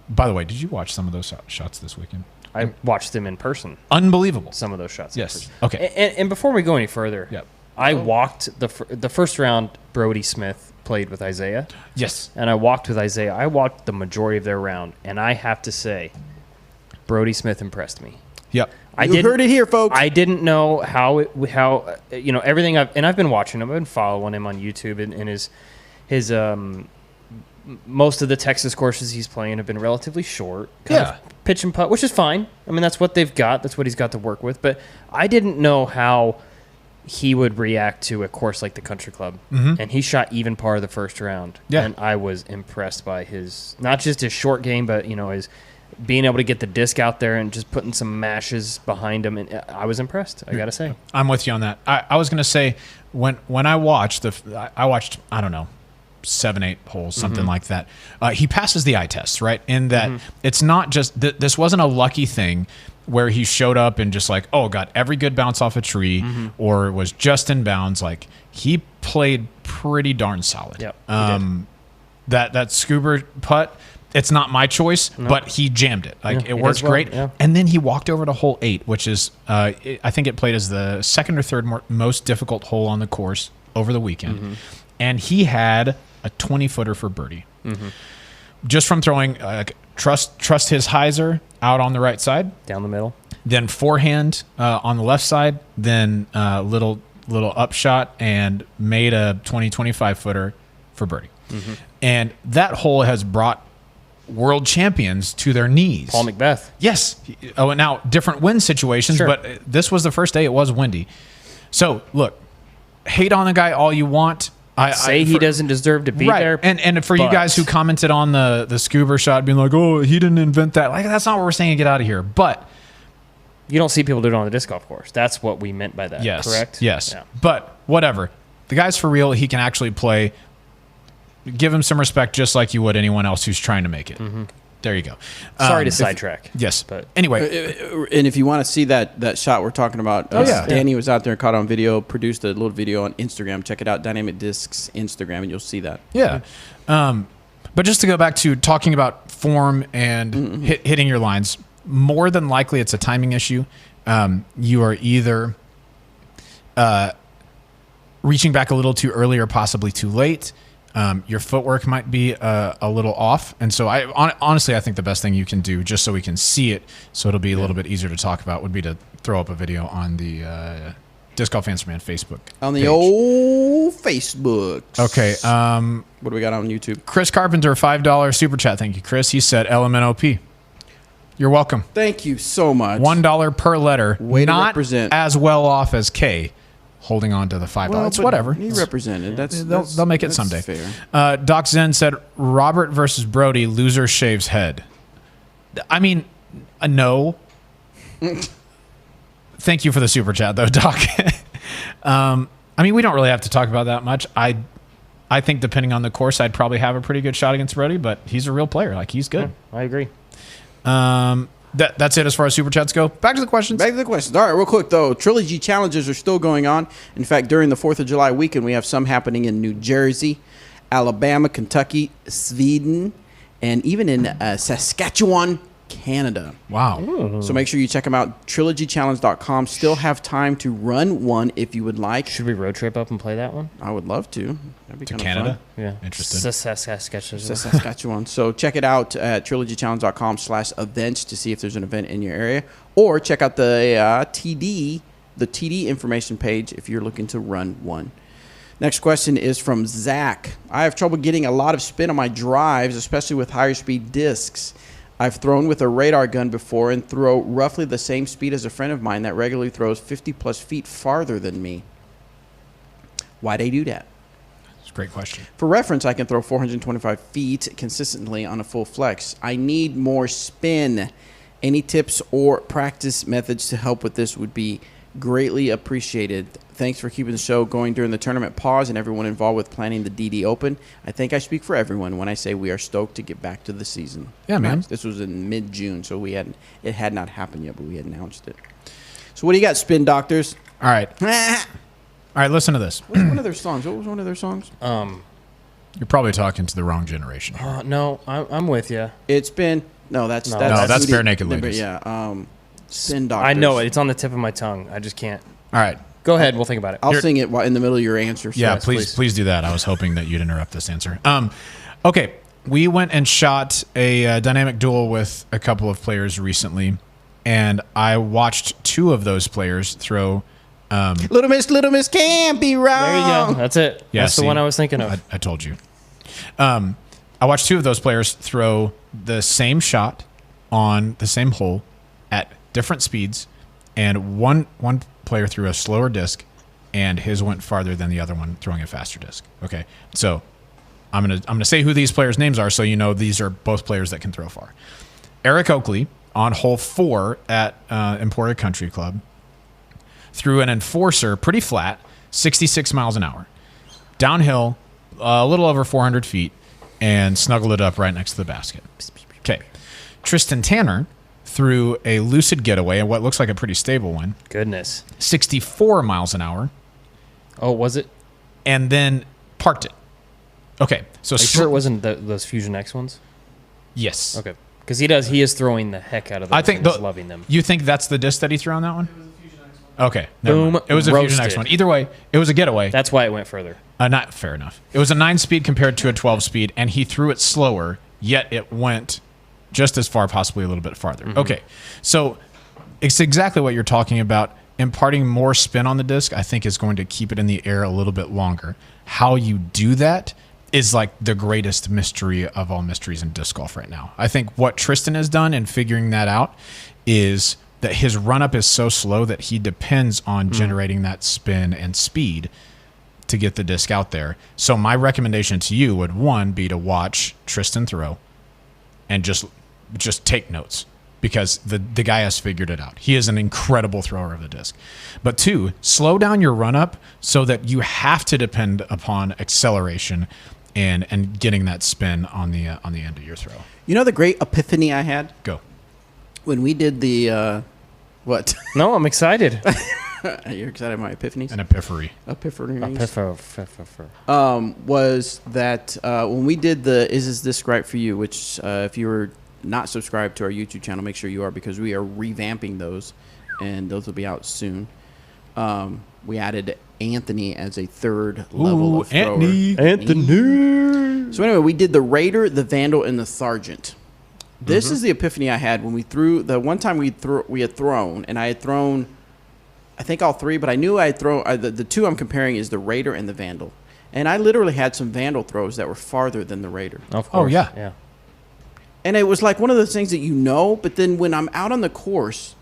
By the way, did you watch some of those shots this weekend? I watched them in person. Unbelievable. Some of those shots. Yes. In person. Okay. And before we go any further, Yep. I walked the first round. Brody Smith played with Isaiah. Yes. And I walked with Isaiah. I walked the majority of their round, and I have to say, Brody Smith impressed me. Yep. You heard it here, folks. I didn't know how everything I've been watching him. I've been following him on YouTube, and his most of the Texas courses he's playing have been relatively short. Kind of pitch and putt, which is fine. I mean, that's what they've got. That's what he's got to work with. But I didn't know how he would react to a course like the Country Club. And he shot even par of the first round. Yeah. And I was impressed by his, not just his short game, but his being able to get the disc out there and just putting some mashes behind him. And I was impressed, I got to say. I'm with you on that. I was going to say, when I watched, I watched, I don't know, 7-8 holes, something like that. He passes the eye test, right? In that it's not just, this wasn't a lucky thing where he showed up and just like, got every good bounce off a tree or was just in bounds. Like, he played pretty darn solid. Yep, that scuba putt, it's not my choice, but he jammed it. Like, it worked great. Yeah. And then he walked over to hole 8, which is, I think it played as the second or third most difficult hole on the course over the weekend. And he had a 20-footer for birdie. Just from throwing, trust his hyzer out on the right side. Down the middle. Then forehand on the left side. Then little upshot and made a 20-25-footer for birdie. And that hole has brought world champions to their knees. Paul MacBeth. Yes. Oh, and now different wind situations, but this was the first day it was windy. So, look, hate on the guy all you want. He doesn't deserve to be there. And for you guys who commented on the scuba shot being like, he didn't invent that. Like, that's not what we're saying. Get out of here. But you don't see people do it on the disc golf course. That's what we meant by that. Yes. Correct? Yes. Yeah. But whatever. The guy's for real. He can actually play. Give him some respect just like you would anyone else who's trying to make it. There you go. Sorry to sidetrack. Yes. But anyway. And if you want to see that shot we're talking about, Danny was out there, caught on video, produced a little video on Instagram. Check it out, Dynamic Discs Instagram, and you'll see that. Yeah. But just to go back to talking about form and hitting your lines, more than likely it's a timing issue. You are either reaching back a little too early or possibly too late. Your footwork might be a little off. And so honestly, I think the best thing you can do, just so we can see it, so it'll be a little bit easier to talk about, would be to throw up a video on the Disc Golf Answer Man Facebook On the page. old Facebook. Okay. What do we got on YouTube? Chris Carpenter, $5 super chat. Thank you, Chris. He said LMNOP. You're welcome. Thank you so much. $1 per letter. Way to Not represent. as well off as K. Holding on to the $5. Well, It's but whatever. He represented. They'll make it that's someday. Fair. Doc Zen said, Robert versus Brody, loser shaves head. I mean, no. Thank you for the super chat, though, Doc. I mean, we don't really have to talk about that much. I think depending on the course, I'd probably have a pretty good shot against Brody, but he's a real player. Like, he's good. I agree. That's it as far as super chats go. Back to the questions. All right, real quick, though. Trilogy challenges are still going on. In fact, during the 4th of July weekend, we have some happening in New Jersey, Alabama, Kentucky, Sweden, and even in Saskatchewan, Canada. Wow. Ooh. So make sure you check them out. TrilogyChallenge.com. Still have time to run one if you would like. Should we road trip up and play that one? I would love to. That'd be To kind of Canada? fun. Yeah. Interested. Saskatchewan. So check it out at trilogychallenge.com/events to see if there's an event in your area, or check out the TD information page if you're looking to run one. Next question is from Zach. I have trouble getting a lot of spin on my drives, especially with higher speed discs. I've thrown with a radar gun before and throw roughly the same speed as a friend of mine that regularly throws 50-plus feet farther than me. Why'd I do that? That's a great question. For reference, I can throw 425 feet consistently on a full flex. I need more spin. Any tips or practice methods to help with this would be greatly appreciated. Thanks for keeping the show going during the tournament pause and everyone involved with planning the DD Open. I think I speak for everyone when I say we are stoked to get back to the season. Yeah, man. This was in mid-June, so it had not happened yet, but we had announced it. So what do you got, Spin Doctors? All right. All right, listen to this. What's one of their songs? What was one of their songs? You're probably talking to the wrong generation here. No, I'm with you. It's been... No, that's Bare Naked Ladies. Yeah, Spin Doctors. I know it. It's on the tip of my tongue. I just can't. All right. Go ahead. We'll think about it. I'll sing it in the middle of your answer. So Yeah, yes, please do that. I was hoping that you'd interrupt this answer. Okay, we went and shot a dynamic duel with a couple of players recently, and I watched two of those players throw. Little Miss can't be wrong. There you go. That's it. Yeah, That's the one I was thinking of. I told you. I watched two of those players throw the same shot on the same hole at different speeds, and one player threw a slower disc, and his went farther than the other one throwing a faster disc. Okay, so I'm gonna say who these players' names are, so you know these are both players that can throw far. Eric Oakley on hole 4 at Emporia Country Club threw an enforcer pretty flat, 66 miles an hour, downhill, a little over 400 feet, and snuggled it up right next to the basket. Okay, Tristan Tanner threw a Lucid Getaway, and what looks like a pretty stable one. Goodness. 64 miles an hour. Oh, was it? And then parked it. Okay, so Are you sure it wasn't those Fusion X ones? Yes. Okay, because he is throwing the heck out of those. I think and is loving them. You think that's the disc that he threw on that one? It was a Fusion X one. Okay, never Boom, mind. It was a Fusion X roasted. one. Either way, it was a getaway. That's why it went further. Not fair enough. It was a 9-speed compared to a 12-speed, and he threw it slower, yet it went just as far, possibly a little bit farther. Mm-hmm. Okay, so it's exactly what you're talking about. Imparting more spin on the disc, I think, is going to keep it in the air a little bit longer. How you do that is like the greatest mystery of all mysteries in disc golf right now. I think what Tristan has done in figuring that out is that his run-up is so slow that he depends on generating that spin and speed to get the disc out there. So my recommendation to you would, one, be to watch Tristan throw and just take notes, because the guy has figured it out. He is an incredible thrower of the disc. But two, slow down your run-up so that you have to depend upon acceleration and getting that spin on the end of your throw. You know the great epiphany I had? Go. When we did the, what? No, I'm excited. You're excited about my epiphanies? An epiphany. Was that when we did the Is This Disc Right For You, which if you were not subscribed to our YouTube channel, make sure you are, because we are revamping those, and those will be out soon. We added Anthony as a third level of thrower. Anthony. So anyway, we did the Raider, the Vandal, and the Sergeant. This is the epiphany I had when we threw the one time we had thrown, and I had thrown, I think all three, but I knew I had thrown the two I'm comparing is the Raider and the Vandal, and I literally had some Vandal throws that were farther than the Raider. Of course. Oh, yeah. And it was like one of those things that you know, but then when I'm out on the course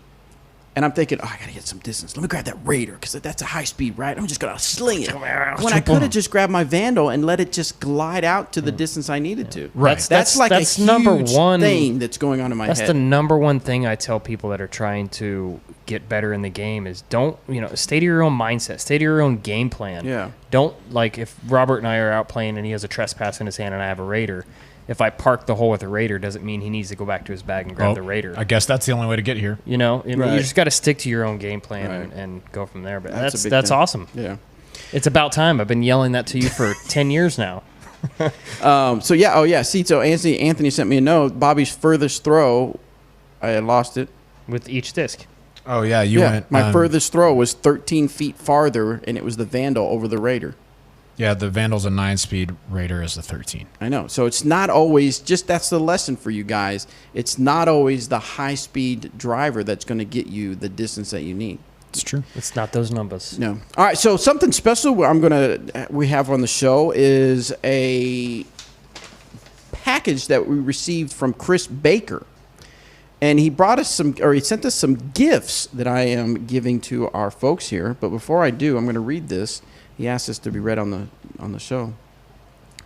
and I'm thinking, oh, I got to get some distance. Let me grab that Raider because that's a high speed, right? I'm just going to sling it. When I could have just grabbed my Vandal and let it just glide out to the distance I needed to. Right. That's like that's a huge number one thing that's going on in my head. That's the number one thing I tell people that are trying to get better in the game is stay to your own mindset. Stay to your own game plan. Yeah. Don't, like, if Robert and I are out playing and he has a trespass in his hand and I have a Raider, if I park the hole with a Raider doesn't mean he needs to go back to his bag and grab the Raider. I guess that's the only way to get here. You know, I mean, Right. you just got to stick to your own game plan Right. and go from there. But That's a big that's thing. awesome. Yeah. It's about time. I've been yelling that to you for 10 years now. So yeah. Oh yeah. See, so Anthony sent me a note. Bobby's furthest throw, I had lost it. With each disc. Oh, yeah. You went. My furthest throw was 13 feet farther, and it was the Vandal over the Raider. Yeah, the Vandal's a 9-speed, Raider is a 13. I know. So it's not always that's the lesson for you guys. It's not always the high-speed driver that's going to get you the distance that you need. It's true. It's not those numbers. No. All right. So something special we have on the show is a package that we received from Chris Baker. And he brought us he sent us some gifts that I am giving to our folks here. But before I do, I'm going to read this. He asked us to be read on the show.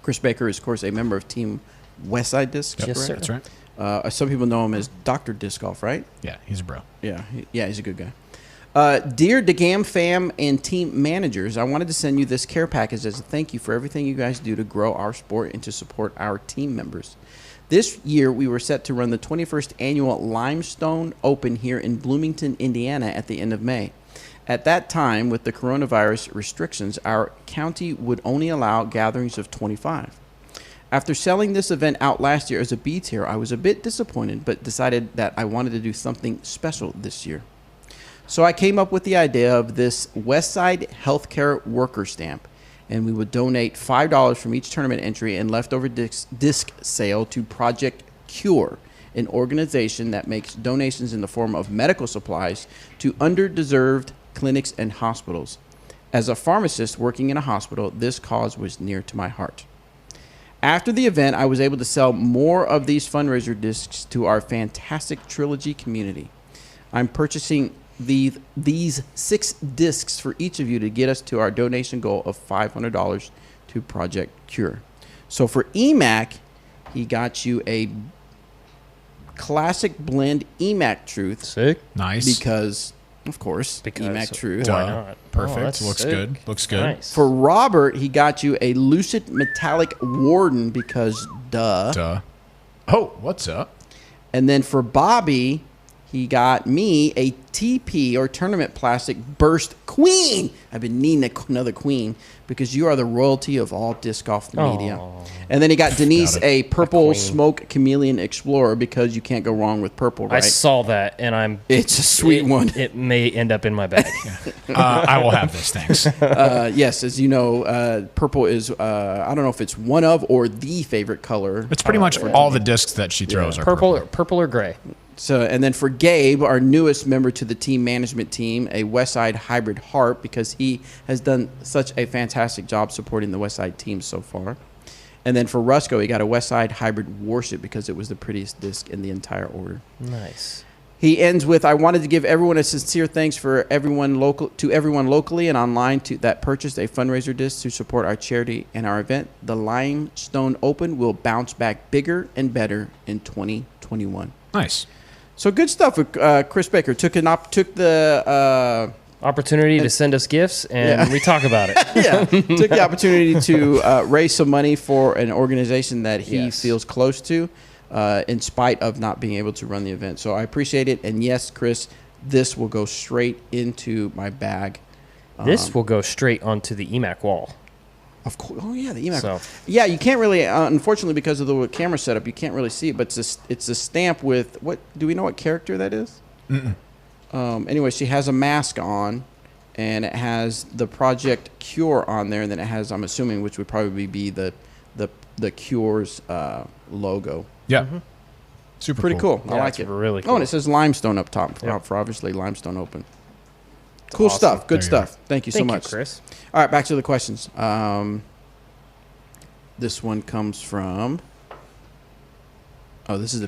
Chris Baker is, of course, a member of Team Westside Discs. Yes, sir. That's right. Some people know him as Dr. Disc Golf, right? Yeah, he's a bro. Yeah, he's a good guy. Dear DeGam fam and team managers, I wanted to send you this care package as a thank you for everything you guys do to grow our sport and to support our team members. This year, we were set to run the 21st annual Limestone Open here in Bloomington, Indiana at the end of May. At that time, with the coronavirus restrictions, our county would only allow gatherings of 25. After selling this event out last year as a B tier, I was a bit disappointed, but decided that I wanted to do something special this year. So I came up with the idea of this Westside Healthcare Worker Stamp, and we would donate $5 from each tournament entry and leftover disc sale to Project Cure, an organization that makes donations in the form of medical supplies to underdeserved clinics and hospitals. As a pharmacist working in a hospital, this cause was near to my heart. After the event, I was able to sell more of these fundraiser discs to our fantastic Trilogy community. I'm purchasing these 6 discs for each of you to get us to our donation goal of $500 to Project Cure. So for EMAC, he got you a classic blend EMAC Truth. Sick. Nice. Because, of course, EMAC Truth. Why not? Perfect. Looks sick. good. Looks good. Nice. For Robert, he got you a Lucid Metallic Warden because duh. Oh, what's up? And then for Bobby, he got me a TP or Tournament Plastic Burst Queen. I've been needing another Queen because you are the royalty of all disc golf media. Aww. And then he got Denise a Purple Queen. Smoke Chameleon Explorer because you can't go wrong with purple, right? I saw that, and It's a sweet one. It may end up in my bag. I will have this. Thanks. Yes, as you know, purple is, I don't know if it's one of or the favorite color. It's pretty much all the discs that she throws are Purple or gray. So, and then for Gabe, our newest member to the team management team, a Westside Hybrid Harp, because he has done such a fantastic job supporting the Westside team so far. And then for Rusco, he got a Westside Hybrid Warship because it was the prettiest disc in the entire order. Nice. He ends with, I wanted to give everyone a sincere thanks for everyone locally and online that purchased a fundraiser disc to support our charity and our event. The Limestone Open will bounce back bigger and better in 2021. Nice. So good stuff with Chris Baker. Took the opportunity to send us gifts, and we talk about it. Yeah, took the opportunity to raise some money for an organization that he feels close to, in spite of not being able to run the event. So I appreciate it. And yes, Chris, this will go straight into my bag. This will go straight onto the EMAC wall. Of course. Oh yeah, the EMAC. So. Yeah, you can't really, unfortunately, because of the camera setup, you can't really see it. But it's a stamp with what? Do we know what character that is? Anyway, she has a mask on, and it has the Project Cure on there, and then it has, I'm assuming, which would probably be the Cure's logo. Yeah. Super pretty cool. I like it. Really cool. Oh, and it says Limestone up top for obviously Limestone Open. It's cool awesome. stuff. Good stuff. Thank you so much, Chris. All right, back to the questions. This one comes from. This is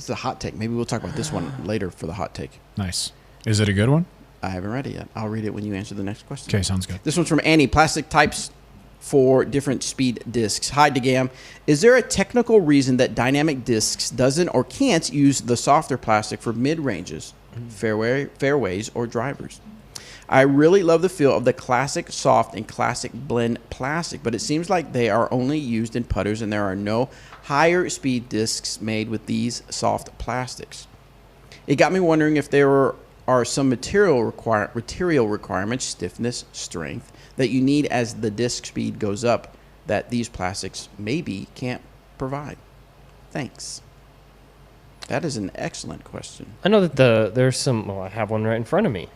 a hot take. Maybe we'll talk about this one later for the hot take. Nice. Is it a good one? I haven't read it yet. I'll read it when you answer the next question. Okay, sounds good. This one's from Annie. Plastic types for different speed discs. Hi, DeGam. Is there a technical reason that Dynamic Discs doesn't or can't use the softer plastic for mid-ranges, fairways, or drivers? I really love the feel of the classic soft and classic blend plastic, but it seems like they are only used in putters and there are no higher speed discs made with these soft plastics. It got me wondering if there are some material requirements, stiffness, strength, that you need as the disc speed goes up that these plastics maybe can't provide. Thanks. That is an excellent question. I know that there's some. Well, I have one right in front of me.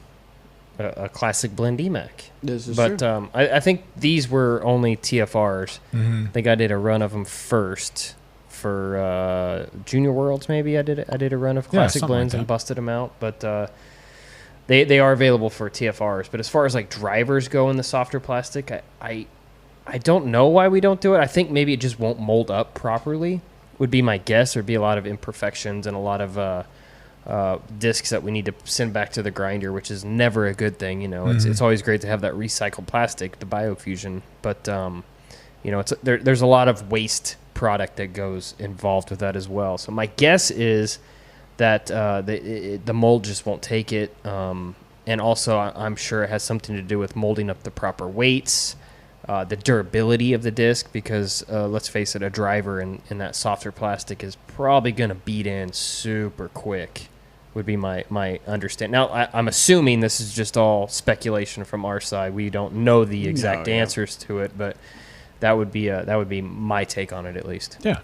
A classic blend EMAC. This is but true. I think these were only TFRs. Mm-hmm. I think I did a run of them first for Junior Worlds. Maybe I did a run of classic blends and busted them out. But they are available for TFRs. But as far as like drivers go in the softer plastic, I don't know why we don't do it. I think maybe it just won't mold up properly. would be my guess. There'd be a lot of imperfections and a lot of discs that we need to send back to the grinder, which is never a good thing. You know, it's always great to have that recycled plastic, the biofusion, but you know, there's a lot of waste product that goes involved with that as well. So my guess is that the mold just won't take it, and also I'm sure it has something to do with molding up the proper weights, the durability of the disc, because let's face it, a driver in that softer plastic is probably going to beat in super quick, would be my understanding. Now, I'm assuming this is just all speculation from our side. We don't know the exact answers to it, but that would be my take on it, at least. Yeah.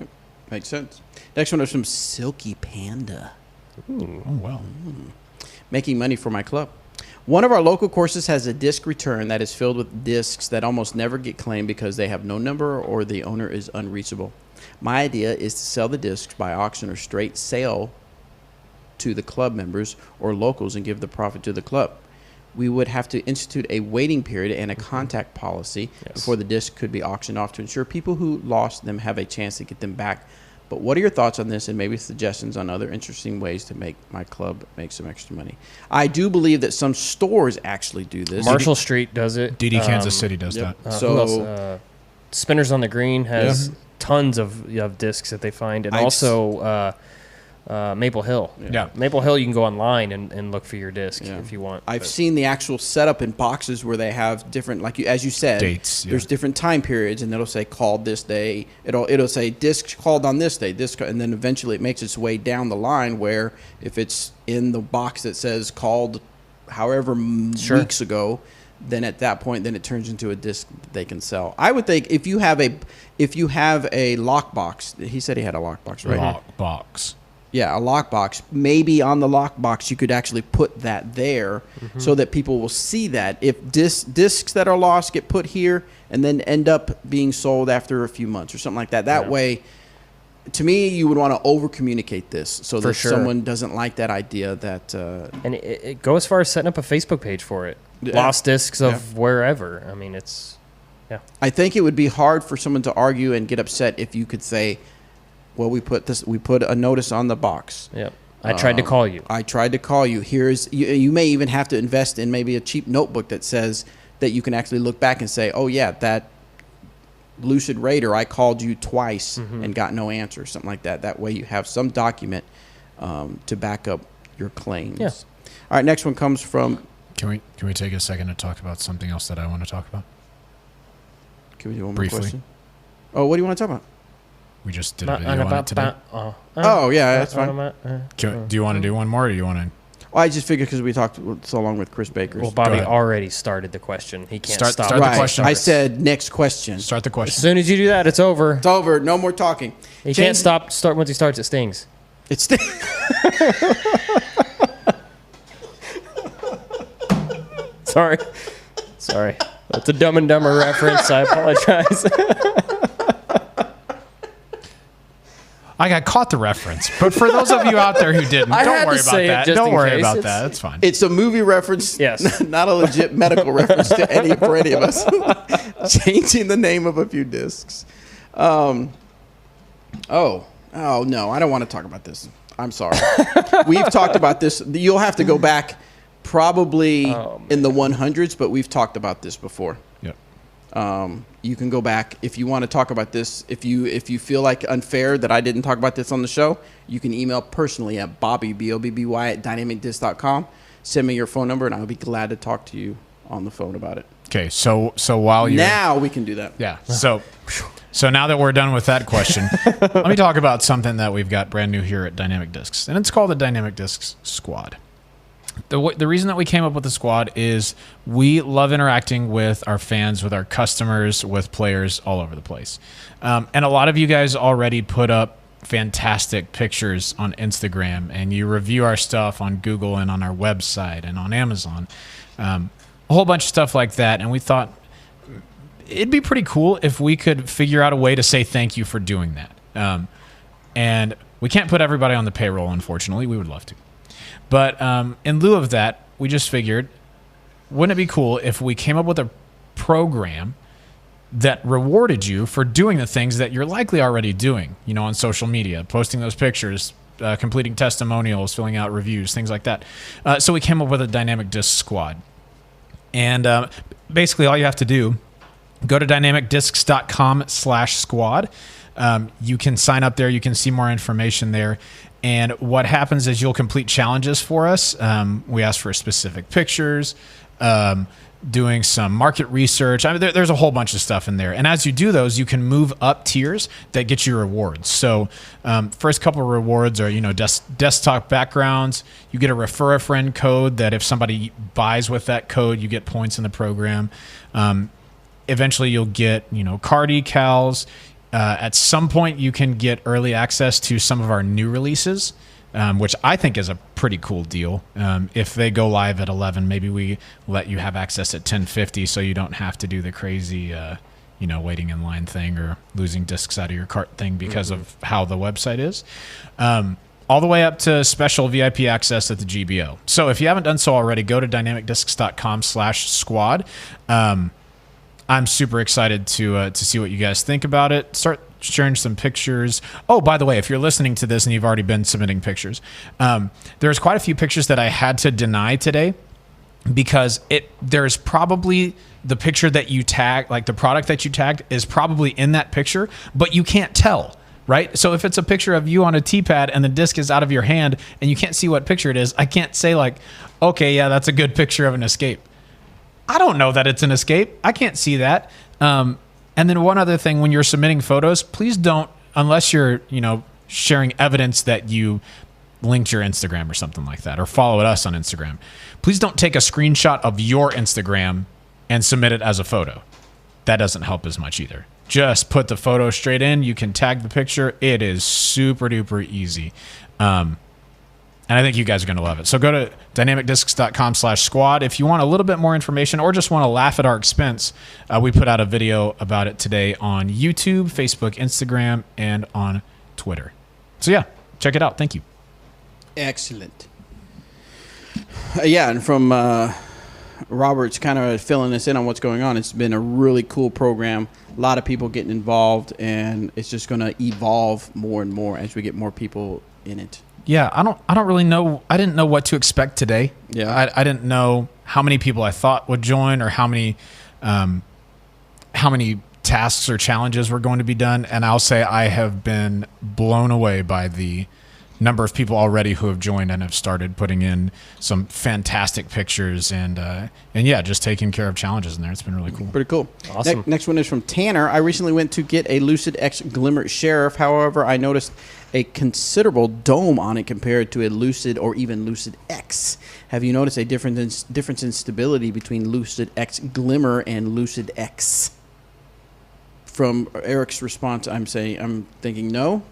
Makes sense. Next one is from Silky Panda. Ooh. Oh, well. Making money for my club. One of our local courses has a disc return that is filled with discs that almost never get claimed because they have no number or the owner is unreachable. My idea is to sell the discs by auction or straight sale to the club members or locals and give the profit to the club. We would have to institute a waiting period and a contact policy before the disc could be auctioned off to ensure people who lost them have a chance to get them back. But what are your thoughts on this and maybe suggestions on other interesting ways to make my club make some extra money? I do believe that some stores actually do this. Marshall Street does it. DD Kansas City does that. So Spinners on the Green has tons of discs that they find, and also Maple Hill. Yeah. Maple Hill, you can go online and look for your disc if you want. I've seen the actual setup in boxes where they have different, like as you said, dates. There's different time periods, and it'll say called this day. It'll say disc called on this day, and then eventually it makes its way down the line where if it's in the box that says called however weeks ago, then at that point, then it turns into a disc that they can sell. I would think if you have a lockbox, he said he had a lockbox, right? Lockbox. Yeah, a lockbox. Maybe on the lockbox you could actually put that there so that people will see that. If discs that are lost get put here and then end up being sold after a few months or something like that. That way, to me, you would want to over-communicate this so that someone doesn't like that idea that... and it go as far as setting up a Facebook page for it. Lost discs of wherever. I mean, it's... Yeah. I think it would be hard for someone to argue and get upset if you could say... Well, we put a notice on the box. Yep. I tried to call you. I tried to call you. You may even have to invest in maybe a cheap notebook that says that you can actually look back and say, oh yeah, that Lucid Raider, I called you twice and got no answer, something like that. That way you have some document to back up your claims. Yeah. All right, next one comes from... Can we take a second to talk about something else that I want to talk about? Can we do one briefly? More question? Oh, what do you want to talk about? We just did a video on it today. Oh, yeah, that's fine. Do you want to do one more, or do you want to... Well, I just figured because we talked so long with Chris Baker. Well, Bobby already started the question. He can't stop. Start the question. I said next question. Start the question. As soon as you do that, it's over. It's over. No more talking. He can't stop. Once he starts, it stings. It stings. Sorry. That's a Dumb and Dumber reference. I apologize. I got caught the reference, but for those of you out there who didn't, don't worry about that. Don't worry about that. That's fine. It's a movie reference, yes, not a legit medical reference for any of us. Changing the name of a few discs. Oh no, I don't want to talk about this. I'm sorry. We've talked about this. You'll have to go back probably in the 100s, but we've talked about this before. Yep. You can go back if you want to talk about this. If you feel like unfair that I didn't talk about this on the show, you can email personally at Bobby, BOBBY at dynamicdisc.com. Send me your phone number, and I'll be glad to talk to you on the phone about it. Okay, so while you're... Now we can do that. Yeah, so now that we're done with that question, let me talk about something that we've got brand new here at Dynamic Discs, and it's called the Dynamic Discs Squad. The reason that we came up with the squad is we love interacting with our fans, with our customers, with players all over the place. And a lot of you guys already put up fantastic pictures on Instagram, and you review our stuff on Google and on our website and on Amazon. A whole bunch of stuff like that. And we thought it'd be pretty cool if we could figure out a way to say thank you for doing that. And we can't put everybody on the payroll, unfortunately. We would love to. But in lieu of that, we just figured, wouldn't it be cool if we came up with a program that rewarded you for doing the things that you're likely already doing, on social media, posting those pictures, completing testimonials, filling out reviews, things like that. So we came up with a dynamic disc squad. And basically all you have to do, go to dynamicdiscs.com/squad. You can sign up there. You can see more information there. And what happens is you'll complete challenges for us. We ask for specific pictures, doing some market research. There's a whole bunch of stuff in there. And as you do those, you can move up tiers that get you rewards. So first couple of rewards are, desktop backgrounds. You get a refer a friend code that if somebody buys with that code, you get points in the program. Eventually you'll get, car decals. At some point you can get early access to some of our new releases. Which I think is a pretty cool deal. If they go live at 11, maybe we let you have access at 10:50 so you don't have to do the crazy, waiting in line thing or losing discs out of your cart thing because of how the website is. All the way up to special VIP access at the GBO. So if you haven't done so already, go to dynamicdiscs.com/squad. I'm super excited to see what you guys think about it. Start sharing some pictures. Oh, by the way, if you're listening to this and you've already been submitting pictures, there's quite a few pictures that I had to deny today because there's probably the picture that you tag, like the product that you tagged is probably in that picture, but you can't tell. Right? So if it's a picture of you on a T-pad and the disc is out of your hand and you can't see what picture it is, I can't say like, okay, yeah, that's a good picture of an Escape. I don't know that it's an Escape. I can't see that. And then one other thing, when you're submitting photos, please don't, unless you're, sharing evidence that you linked your Instagram or something like that, or followed us on Instagram, please don't take a screenshot of your Instagram and submit it as a photo. That doesn't help as much either. Just put the photo straight in. You can tag the picture. It is super duper easy. And I think you guys are going to love it. So go to dynamicdiscs.com/squad. If you want a little bit more information or just want to laugh at our expense, we put out a video about it today on YouTube, Facebook, Instagram, and on Twitter. So yeah, check it out. Thank you. Excellent. And from Robert's kind of filling us in on what's going on. It's been a really cool program. A lot of people getting involved, and it's just going to evolve more and more as we get more people in it. Yeah, I don't really know. I didn't know what to expect today. Yeah, I didn't know how many people I thought would join or how many tasks or challenges were going to be done. And I'll say I have been blown away by the number of people already who have joined and have started putting in some fantastic pictures and yeah, just taking care of challenges in there. It's been really cool. Pretty cool. Awesome. Next one is from Tanner. I recently went to get a Lucid X Sheriff. However, I noticed a considerable dome on it compared to a Lucid or even Lucid X. Have you noticed a difference in stability between Lucid X Glimmer and Lucid X? From Eric's response, I'm thinking no.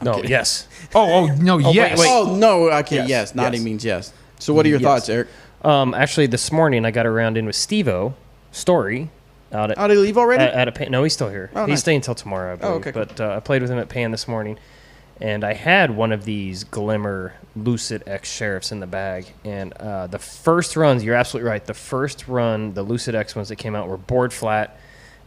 No, yes. No, yes. wait. Oh, no. Okay, yes. Nodding Yes. means yes. So what are your thoughts, Eric? Actually, this morning I got around in with Steve-O Story out at. Oh, did he leave already? At a Pan. No, he's still here. Oh, He's nice. staying until tomorrow, I believe. Okay, cool. But I played with him at Pan this morning, and I had one of these Glimmer Lucid X Sheriffs in the bag. And the first runs, you're absolutely right. The first run, the Lucid X ones that came out were board flat,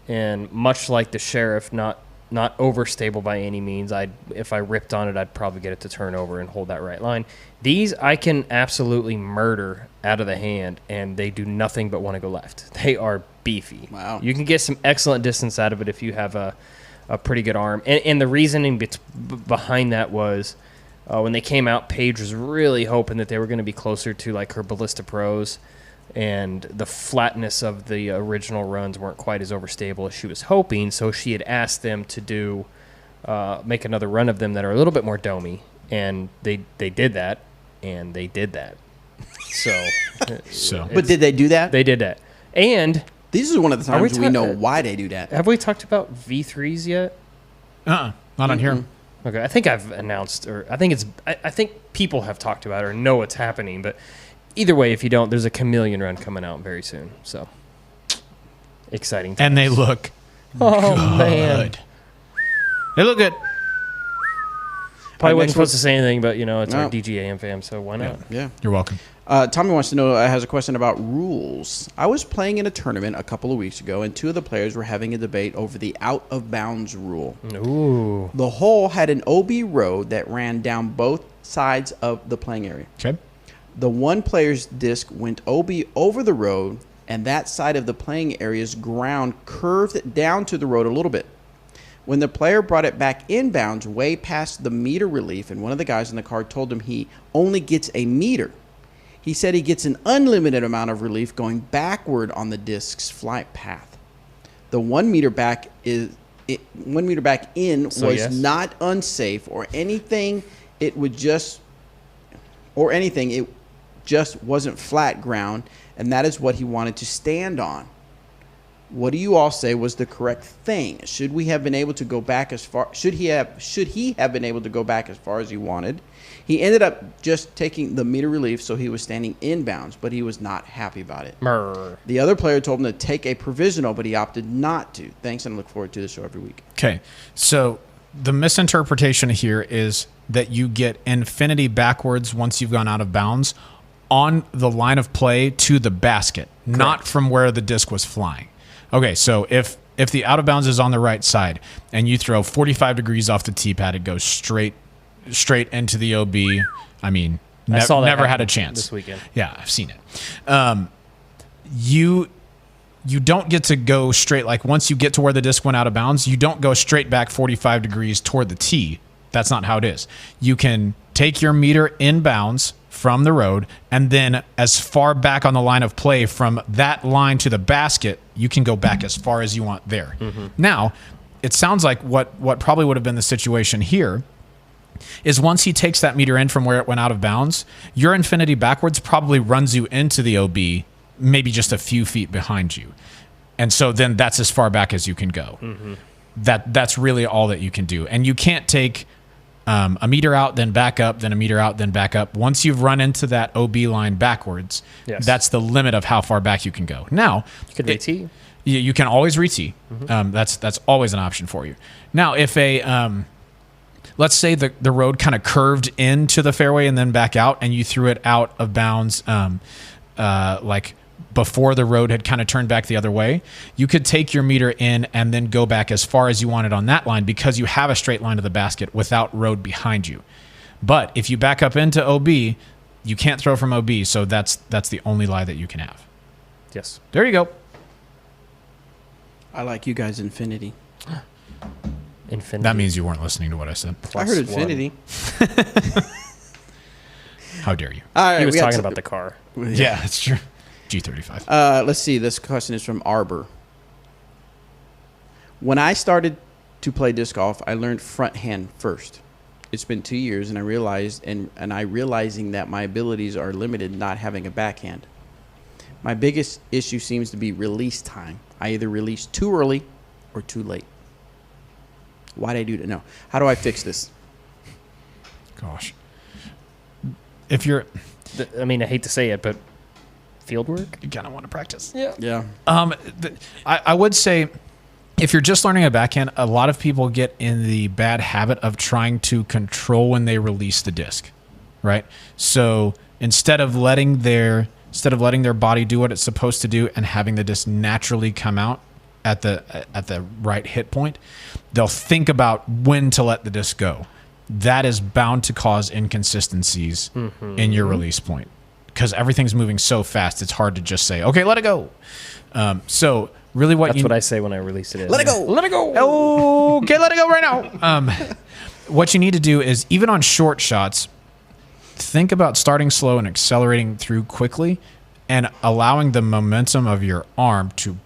and much like the Sheriff, not overstable by any means. If I ripped on it, I'd probably get it to turn over and hold that right line. These I can absolutely murder out of the hand, and they do nothing but want to go left. They are beefy. Wow. You can get some excellent distance out of it if you have a pretty good arm. And the reasoning behind that was when they came out, Paige was really hoping that they were going to be closer to like her Ballista Pros, and the flatness of the original runs weren't quite as overstable as she was hoping. So she had asked them to do make another run of them that are a little bit more domey, and they did that, and they did that. So, But did they do that? They did that, and This is one of the times we know ta- why they do that. have we talked about V3s yet? Not on here. Okay, I think I've announced, or I think people have talked about it or know what's happening, but either way, if you don't, there's a Chameleon run coming out very soon. So exciting times. And they look oh good. man, They look good. probably wasn't next supposed to say anything, but it's No. our DGAM fam, so why not? Yeah. You're welcome. Tommy wants to know, has a question about rules. I was playing in a tournament a couple of weeks ago, and two of the players were having a debate over the out-of-bounds rule. Ooh. The hole had an OB road that ran down both sides of the playing area. Okay. The one player's disc went OB over the road, and that side of the playing area's ground curved down to the road a little bit. When the player brought it back inbounds way past the meter relief, and one of the guys in the card told him he only gets a meter. He said he gets an unlimited amount of relief going backward on the disc's flight path. The 1 meter back in was not unsafe or anything. It just wasn't flat ground, and that is what he wanted to stand on. What do you all say was the correct thing? Should we have been able to go back as far? Should he have been able to go back as far as he wanted? He ended up just taking the meter relief, so he was standing inbounds, but he was not happy about it. The other player told him to take a provisional, but he opted not to. Thanks, and I look forward to the show every week. Okay, so the misinterpretation here is that you get infinity backwards once you've gone out of bounds on the line of play to the basket, not from where the disc was flying. Okay, so if the out of bounds is on the right side and you throw 45 degrees off the tee pad, it goes straight into the OB. I mean, I saw that never had a chance this weekend. Yeah, I've seen it. You don't get to go straight. Like once you get to where the disc went out of bounds, you don't go straight back 45 degrees toward the tee. That's not how it is. You can take your meter inbounds from the road, and then as far back on the line of play from that line to the basket, you can go back as far as you want there. Mm-hmm. Now, it sounds like what probably would have been the situation here is once he takes that meter in from where it went out of bounds, your infinity backwards probably runs you into the OB, maybe just a few feet behind you. And so then that's as far back as you can go. Mm-hmm. That's really all that you can do. And you can't take a meter out, then back up, then a meter out, then back up. Once you've run into that OB line backwards, that's the limit of how far back you can go. Now, you can re-tee. You can always re-tee. Mm-hmm. That's always an option for you. Now, if let's say the road kind of curved into the fairway and then back out, and you threw it out of bounds, like before the road had kind of turned back the other way, you could take your meter in and then go back as far as you wanted on that line because you have a straight line to the basket without road behind you. But if you back up into OB, you can't throw from OB, so that's the only lie that you can have. Yes. There you go. I like you guys infinity. Infinity. That means you weren't listening to what I said. I heard infinity. How dare you? All right, he was talking about the car. Yeah, that's true. G35. Let's see. This question is from Arbor. When I started to play disc golf, I learned front hand first. It's been 2 years, and I realizing that my abilities are limited not having a backhand. My biggest issue seems to be release time. I either release too early or too late. Why'd I do that? No. How do I fix this? Gosh. If you're... I mean, I hate to say it, but field work? You kind of want to practice. Yeah. I would say if you're just learning a backhand, a lot of people get in the bad habit of trying to control when they release the disc, right? So instead of letting their body do what it's supposed to do and having the disc naturally come out at the right hit point, they'll think about when to let the disc go. That is bound to cause inconsistencies in your release point because everything's moving so fast. It's hard to just say, okay, let it go. So really that's what I say when I release it. Let it go. Let it go. Oh, okay, let it go right now. What you need to do is even on short shots, think about starting slow and accelerating through quickly and allowing the momentum of your arm to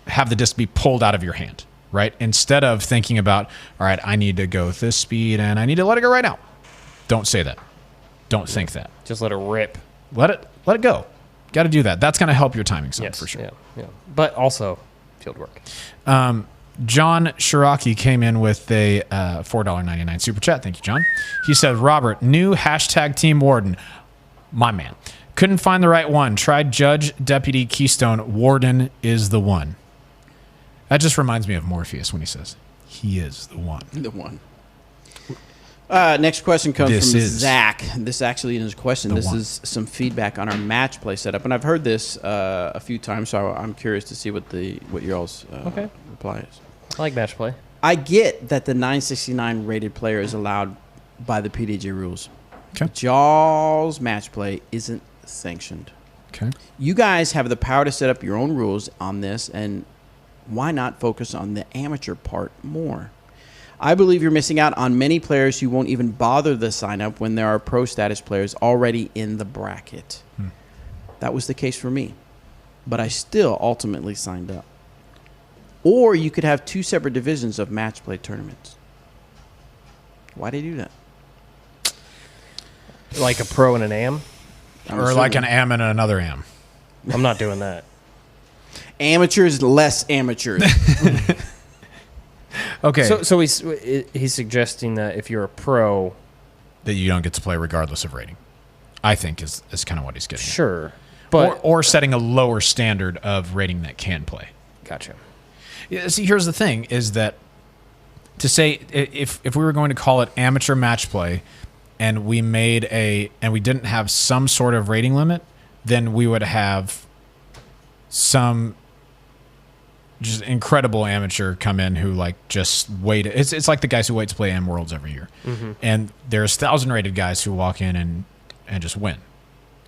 have the disc be pulled out of your hand, right? Instead of thinking about, all right, I need to go with this speed and I need to let it go right now. Don't say that. Don't think that. Just let it rip. Let it go. Got to do that. That's going to help your timing some for sure. Yeah. But also field work. John Shiraki came in with a $4.99 super chat. Thank you, John. He said, Robert, new hashtag Team Warden. My man. Couldn't find the right one. Tried Judge, Deputy, Keystone. Warden is the one. That just reminds me of Morpheus when he says, he is the one. The one. Next question comes This from is Zach. This actually is a question. This one. is some feedback on our match play setup, and I've heard this a few times, so I'm curious to see what your all's reply is. I like match play. I get that the 969 rated player is allowed by the PDJ rules. Okay. But y'all's match play isn't sanctioned. Okay. You guys have the power to set up your own rules on this, and why not focus on the amateur part more? I believe you're missing out on many players who won't even bother to sign up when there are pro status players already in the bracket. That was the case for me, but I still ultimately signed up. Or you could have 2 separate divisions of match play tournaments. Why do you do that? Like a pro and an am? Or like an am and another am. I'm not doing that. Amateurs, less amateurs. Okay. So he's suggesting that if you're a pro, that you don't get to play regardless of rating, I think is kind of what he's getting at. sure, but Or setting a lower standard of rating that can play. gotcha. Yeah, see, here's the thing, is that to say if we were going to call it amateur match play and we didn't have some sort of rating limit, then we would have some just incredible amateur come in who like just wait. It's like the guys who wait to play M Worlds every year. Mm-hmm. And there's 1,000 rated guys who walk in and just win.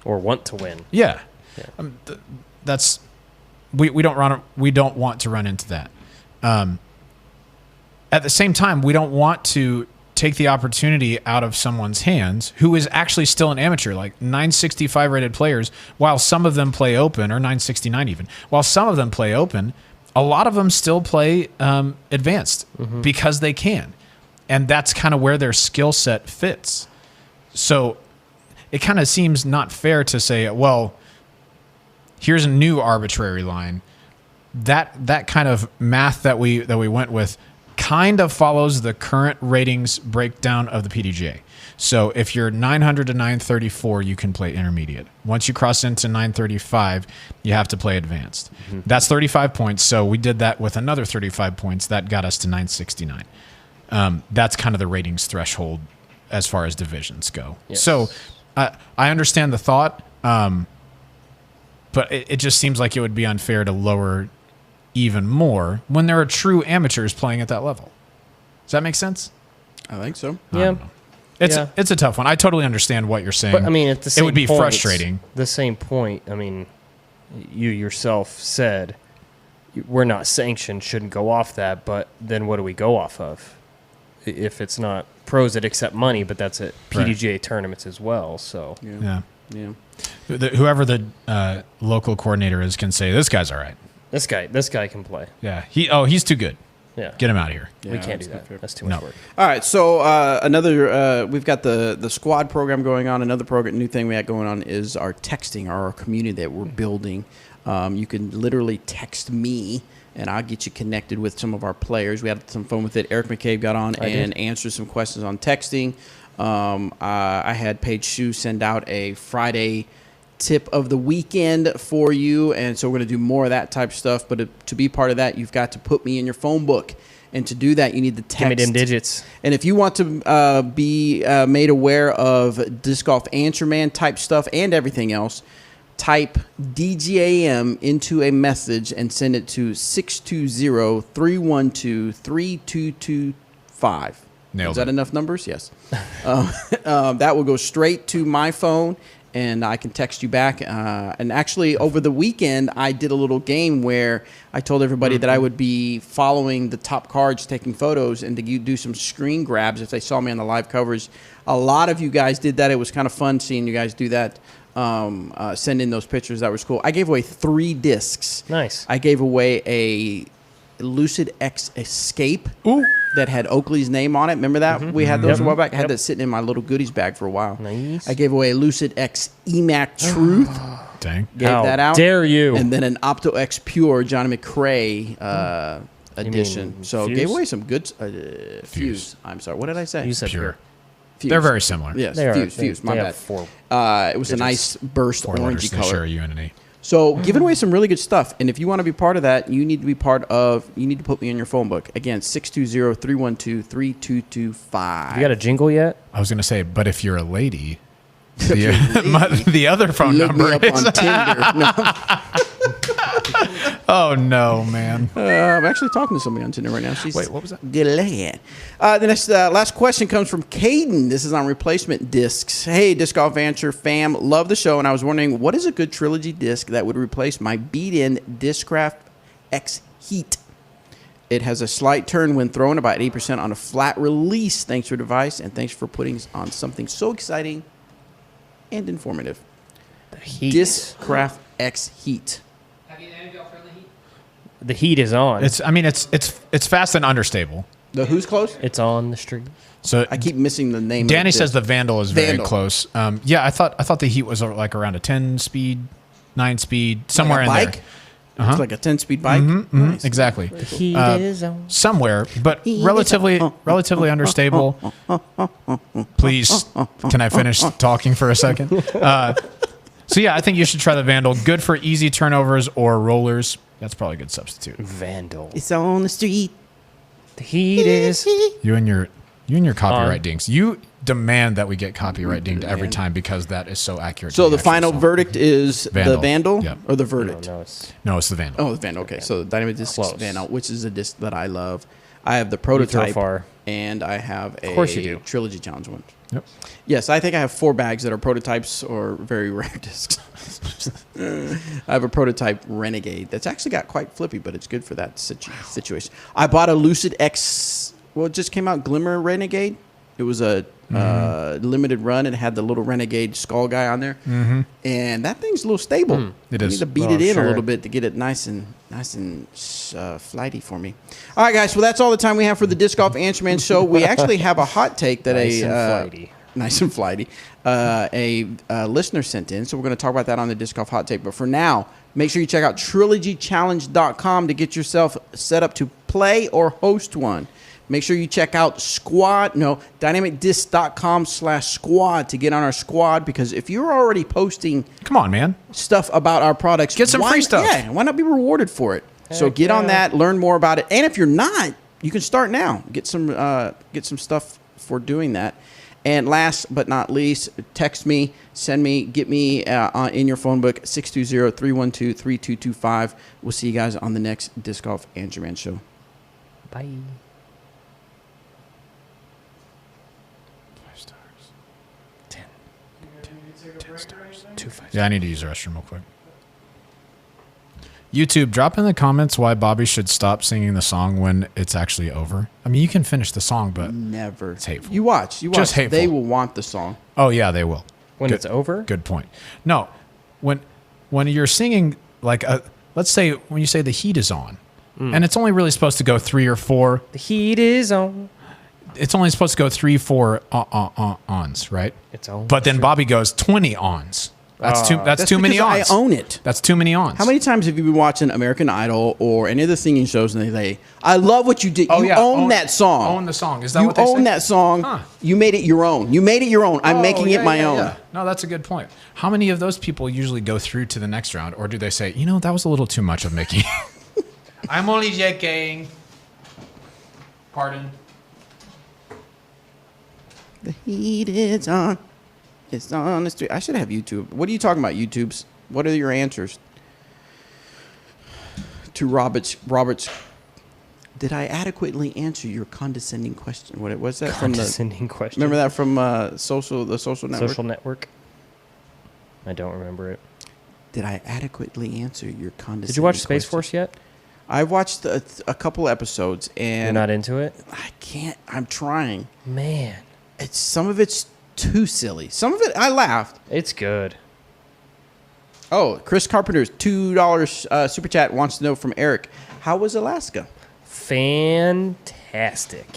Or want to win. Yeah. Yeah. That's we don't want to run into that. At the same time, we don't want to take the opportunity out of someone's hands who is actually still an amateur. Like 965 rated players, while some of them play open, or 969 even, while some of them play open, a lot of them still play advanced because they can. And that's kind of where their skill set fits. So it kind of seems not fair to say, well, here's a new arbitrary line. That kind of math that we went with kind of follows the current ratings breakdown of the PDGA. So if you're 900 to 934, you can play intermediate. Once you cross into 935, you have to play advanced. Mm-hmm. That's 35 points. So we did that with another 35 points. That got us to 969. That's kind of the ratings threshold as far as divisions go. Yes. So I understand the thought, but it just seems like it would be unfair to lower even more when there are true amateurs playing at that level. Does that make sense? I think so. Yeah. It's a tough one. I totally understand what you're saying. But I mean, at the same it would be point, frustrating. The same point. I mean, you yourself said we're not sanctioned, shouldn't go off that. But then what do we go off of? If it's not pros that accept money, but that's at PDGA tournaments as well. So yeah. Whoever the local coordinator is can say this guy's all right. This guy can play. Yeah. He's too good. Yeah. Get him out of here. Yeah, we can't do that. That's too much work. All right. So another, we've got the squad program going on. Another new thing we got going on is our texting, our community that we're building. You can literally text me, and I'll get you connected with some of our players. We had some fun with it. Eric McCabe got on and answered some questions on texting. I had Paige Shue send out a Friday tip of the weekend for you, and so we're going to do more of that type of stuff. But to be part of that, you've got to put me in your phone book, and to do that, you need the text. Give me them digits. And if you want to be made aware of Disc Golf Answer Man type stuff and everything else, type DGAM into a message and send it to 620-312-3225. Nailed Is that enough numbers? Yes. That will go straight to my phone, and I can text you back. And actually, over the weekend, I did a little game where I told everybody that I would be following the top cards, taking photos, and to do some screen grabs if they saw me on the live coverage. A lot of you guys did that. It was kind of fun seeing you guys do that, send in those pictures. That was cool. I gave away 3 discs. Nice. I gave away a Lucid X Escape. Ooh. That had Oakley's name on it. Remember that? We had those a while back. I had that sitting in my little goodies bag for a while. Nice. I gave away a Lucid X EMAC Truth. Dang. Gave that out. Dare you. And then an Opto X Pure Johnny McRae edition. So Fuse? gave away some good Fuse. I'm sorry. What did I say? You said Pure. Fuse. They're very similar. Yes, They are. Fuse. My They bad. have 4. It was a nice burst 4 letters. orangey They color. share a unity. So giving away some really good stuff. And if you want to be part of that, you need to put me in your phone book. Again, 620-312-3225. You got a jingle yet? I was going to say, but if you're a lady, the other phone Look number me up is... on Tinder. No. Oh, no, man. I'm actually talking to somebody on Tinder right now. Wait, what was that? Delaying. The next last question comes from Caden. This is on replacement discs. Hey, Disc Golf Answer fam, love the show, and I was wondering what is a good trilogy disc that would replace my beat-in Discraft X Heat. It has a slight turn when thrown, about 8% on a flat release. Thanks for advice, and thanks for putting on something so exciting and informative. The heat. Discraft X Heat. Have you any of y'all friendly heat? The heat is on. It's fast and understable. The who's close? It's on the street. So I keep missing the name. Danny of says the Vandal is very Vandal. close. Yeah, I thought the Heat was like around a 10 speed, 9 speed, somewhere like a in bike? there. It's like a 10-speed bike. Nice. Exactly. The heat is on. Somewhere, but relatively understable. Please, can I finish talking for a second? So yeah, I think you should try the Vandal. Good for easy turnovers or rollers. That's probably a good substitute. Vandal. It's on the street. The heat is. You and your copyright dings. You demand that we get copyright dinged every time because that is so accurate. So to the actual final song. verdict is Vandal. the Vandal Yep. or the verdict? No, No, it's the Vandal. Oh, the Vandal. Okay, so the Dynamic Discs Close. Vandal, which is a disc that I love. I have the You throw prototype, far. and I have a course you do. Trilogy Challenge one. Yep. Yes, I think I have 4 bags that are prototypes or very rare discs. I have a prototype Renegade that's actually got quite flippy, but it's good for that situation. I bought a Lucid X. Well, it just came out, Glimmer Renegade. It was a limited run. It had the little Renegade skull guy on there, and that thing's a little stable. It You is. need to beat Oh, it in sure. a little bit to get it nice and flighty for me. All right, guys. Well, that's all the time we have for the Disc Golf Answer Man show. We actually have a hot take that Nice and flighty. nice and flighty, a listener sent in. So we're going to talk about that on the Disc Golf Hot Take. But for now, make sure you check out trilogychallenge.com to get yourself set up to play or host one. Make sure you check out dynamicdisc.com/squad to get on our squad, because if you're already posting Come on, man. stuff about our products, Get some free stuff. Yeah, why not be rewarded for it? So Heck get on yeah. that, learn more about it. And if you're not, you can start now. Get some stuff for doing that. And last but not least, text me, send me, get me in your phone book, 620-312-3225. We'll see you guys on the next Disc Golf Answer Man show. Bye. 5 stars. 10. 10 stars. 2 5. Yeah, I need to use the restroom real quick. YouTube, drop in the comments why Bobby should stop singing the song when it's actually over. I mean, you can finish the song, but Never. It's hateful. You watch. Just hateful. They will want the song. oh yeah, they will. When Good- it's over? Good point. No, when you're singing like let's say when you say the heat is on, and it's only really supposed to go 3 or 4. The heat is on. It's only supposed to go 3, 4 ons, right? It's on. But then Bobby goes 20 ons. That's too. That's too many because ons. I own it. That's too many ons. How many times have you been watching American Idol or any of the singing shows and they say, I love what you did. Oh, You yeah. own that song. Own the song. Is that You what they say? own that song. Huh. You made it your own. You made it your own. I'm Oh, making yeah, it my yeah, own. yeah. No, that's a good point. How many of those people usually go through to the next round, or do they say, you know, that was a little too much of Mickey? I'm only joking. Pardon. The heat is on. It's on the street. I should have YouTube. What are you talking about, YouTubes? What are your answers to Robert's? Did I adequately answer your condescending question? What was that from the? Condescending question. Remember that from the social network? Social network? I don't remember it. Did I adequately answer your condescending? Did you watch Space question? Force yet? I've watched a couple episodes, You're and not into it? I can't. I'm trying. Man, Some of it's too silly. Some of it I laughed. it's good. Oh, Chris Carpenter's $2 super chat wants to know from Eric, how was Alaska? Fantastic.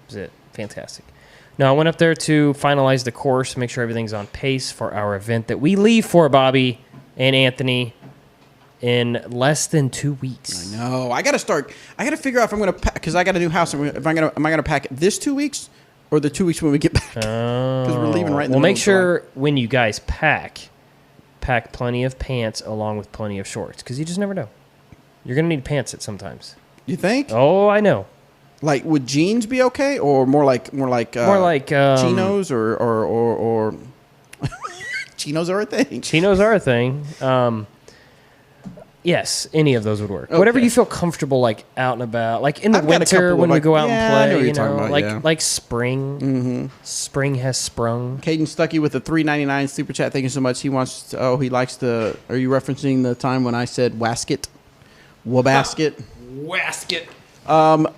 Was it fantastic? No, I went up there to finalize the course, make sure everything's on pace for our event that we leave for, Bobby and Anthony, in less than 2 weeks. I know. I got to figure out if I'm going to pack, because I got a new house. Am I going to pack it this 2 weeks or the 2 weeks when we get back? Because we're leaving right in the Well, make middle of sure when you guys pack pack plenty of pants along with plenty of shorts because you just never know. You're going to need pants at sometimes. You think? Oh, I know. Like, would jeans be okay, or more like chinos or chinos are a thing. Chinos are a thing. Yes, any of those would work. Okay. Whatever you feel comfortable, like out and about, like in the I've got a winter couple when of, we go out I and know play. what You you're talking know, about, yeah. like spring. Mm-hmm. Spring has sprung. Caden Stuckey with the $3.99 super chat. Thank you so much. He wants. He likes the. Are you referencing the time when I said wasket, wabasket? Wasket.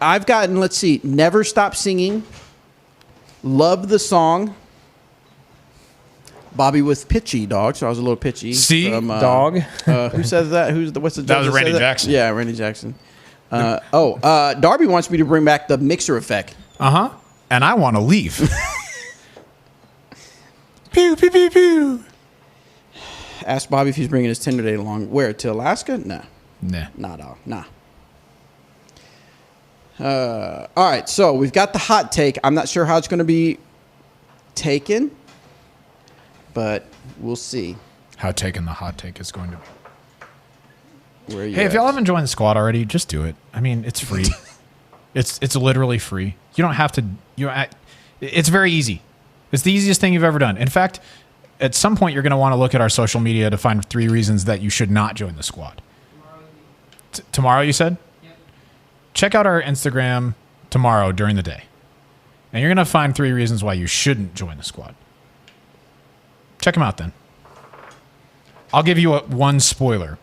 I've gotten. Let's see. Never Stop Singing. Love the song. Bobby was pitchy, dog. So I was a little pitchy. See? Dog. Who says that? What's the judge That was Randy said Jackson. Yeah, Randy Jackson. Darby wants me to bring back the mixer effect. Uh-huh. And I want to leave. Pew, pew, pew, pew. Ask Bobby if he's bringing his Tinder date along. Where? To Alaska? Nah. Nah. Nah, dog. Nah. All right, so we've got the hot take. I'm not sure how it's going to be taken, but we'll see. How taken the hot take is going to be. Where are you Hey, if at? y'all haven't joined the squad already, just do it. I mean, it's free. It's literally free. You don't have to. It's very easy. It's the easiest thing you've ever done. In fact, at some point, you're going to want to look at our social media to find 3 reasons that you should not join the squad. Tomorrow, you said? Yep. Check out our Instagram tomorrow during the day. And you're going to find 3 reasons why you shouldn't join the squad. Check them out then. I'll give you one spoiler.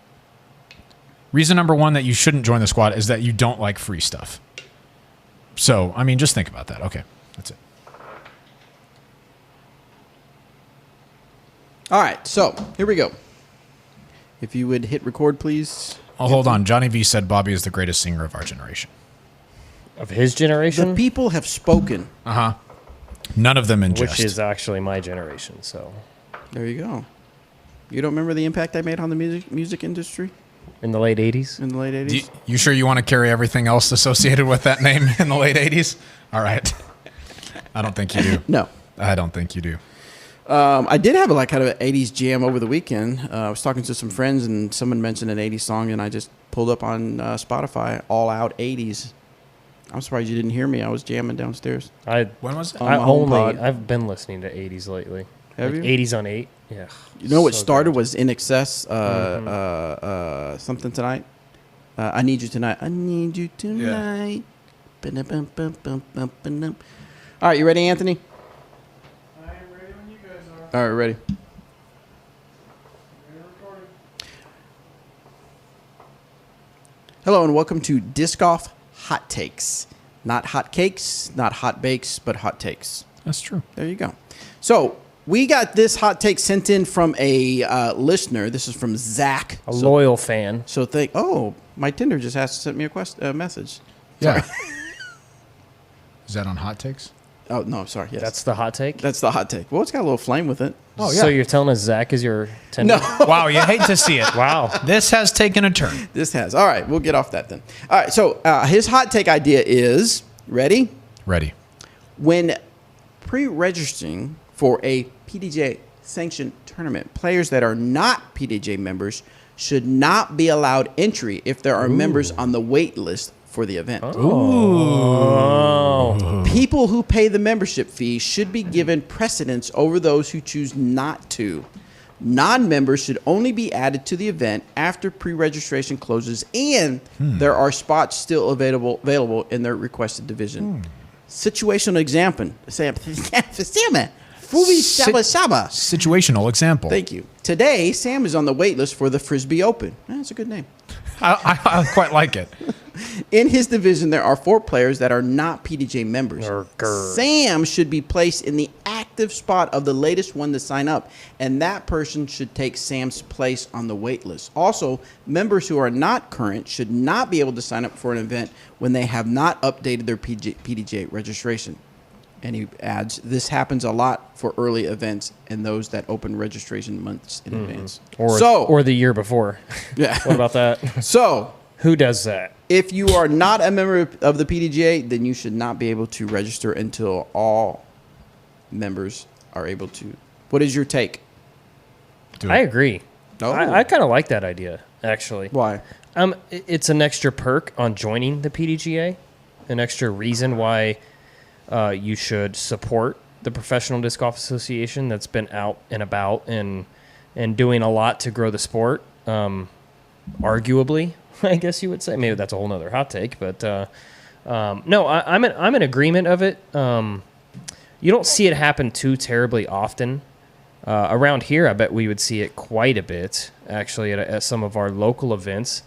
Reason number 1 that you shouldn't join the squad is that you don't like free stuff. So, I mean, just think about that. Okay, that's it. All right, so here we go. If you would hit record, please. Oh, hold on. Johnny V said Bobby is the greatest singer of our generation. Of his generation? The people have spoken. Uh-huh. None of them in jest. Which is actually my generation, so. There you go. You don't remember the impact I made on the music industry In the late 80s? in the late 80s? You sure you want to carry everything else associated with that name in the late 80s? All right. I don't think you do. No. I don't think you do. I did have kind of an 80s jam over the weekend. I was talking to some friends, and someone mentioned an 80s song, and I just pulled up on Spotify, All Out 80s. I'm surprised you didn't hear me. I was jamming downstairs. When was it? I've been listening to 80s lately. Have like you? 80s on 8. Yeah. You know what So started good. was In Excess, something tonight. I Need You Tonight. I need you tonight. Ba-dum-bum-bum-bum-bum-bum. All right, you ready, Anthony? I am ready when you guys are. All right, ready. We're recording. Hello and welcome to Disc Golf Hot Takes. Not hot cakes, not hot bakes, but hot takes. That's true. There you go. So we got this hot take sent in from a listener. This is from Zach. A loyal fan. So my Tinder just sent me a message. Yeah. Is that on Hot Takes? Oh, no, sorry. Yes. That's the hot take? That's the hot take. Well, it's got a little flame with it. Oh, So you're telling us Zach is your Tinder? No. Wow, you hate to see it. Wow. This has taken a turn. This has. All right, we'll get off that then. All right, so his hot take idea is, ready? Ready. When pre-registering for a PDJ sanctioned tournament, players that are not PDJ members should not be allowed entry if there are members on the wait list for the event. Oh. People who pay the membership fee should be given precedence over those who choose not to. Non-members should only be added to the event after pre-registration closes and there are spots still available in their requested division. Situational example. Situational example. Thank you. Today, Sam is on the wait list for the Frisbee Open. That's a good name. I quite like it. In his division, there are 4 players that are not PDJ members. Sam should be placed in the active spot of the latest one to sign up, and that person should take Sam's place on the wait list. Also, members who are not current should not be able to sign up for an event when they have not updated their PDJ registration. And he adds, this happens a lot for early events and those that open registration months in advance. Or the year before. Yeah. What about that? So, Who does that? if you are not a member of the PDGA, then you should not be able to register until all members are able to. What is your take? Do it. I agree. Oh. I kind of like that idea, actually. Why? It's an extra perk on joining the PDGA, an extra reason why you should support the Professional Disc Golf Association that's been out and about and doing a lot to grow the sport. Arguably, I guess you would say. Maybe that's a whole nother hot take, but no, I'm in agreement of it. You don't see it happen too terribly often. Around here, I bet we would see it quite a bit, actually, at some of our local events.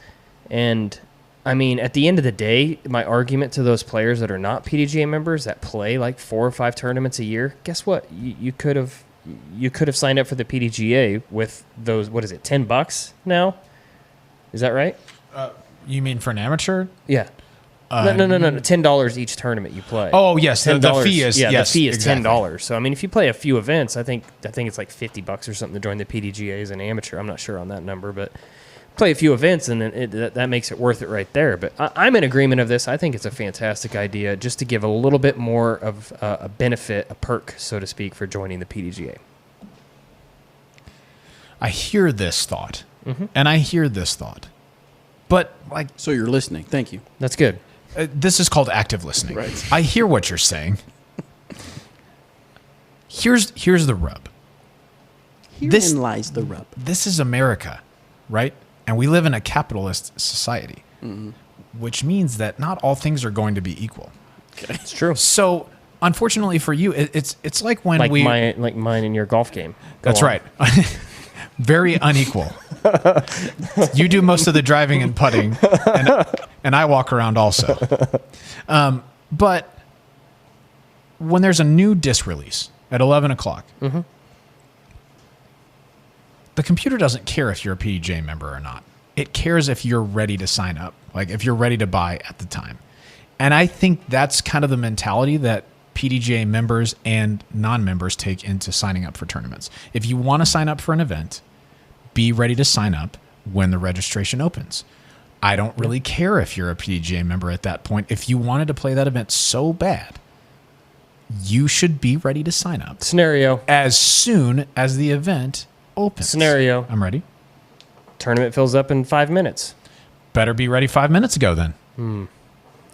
And, I mean, at the end of the day, my argument to those players that are not PDGA members that play like 4 or 5 tournaments a year, guess what? You could have signed up for the PDGA with those, what is it, $10 now? Is that right? You mean for an amateur? Yeah. No, $10 each tournament you play. Oh yes, the fee is the fee is exactly. $10. So I mean, if you play a few events, I think it's like $50 or something to join the PDGA as an amateur. I'm not sure on that number, but play a few events and then that makes it worth it right there. But I'm in agreement of this. I think it's a fantastic idea, just to give a little bit more of a benefit, a perk, so to speak, for joining the PDGA. I hear this thought, and I hear this thought, but like, So you're listening. Thank you. That's good. this is called active listening. Right. I hear what you're saying. Here's the rub. Herein lies the rub. This is America, right? And we live in a capitalist society, which means that not all things are going to be equal. It's true. So, unfortunately for you, it's like when Like mine in your golf game. That's right. Very unequal. You do most of the driving and putting, and I walk around also. But when there's a new disc release at 11 o'clock, the computer doesn't care if you're a PDJ member or not. It cares if you're ready to sign up, like if you're ready to buy at the time. And I think that's kind of the mentality that PDGA members and non-members take into signing up for tournaments. If you want to sign up for an event, be ready to sign up when the registration opens. I don't really care if you're a PDGA member at that point. If you wanted to play that event so bad, you should be ready to sign up. Scenario. As soon as the event opens. Scenario. I'm ready. Tournament fills up in 5 minutes. Better be ready 5 minutes ago then.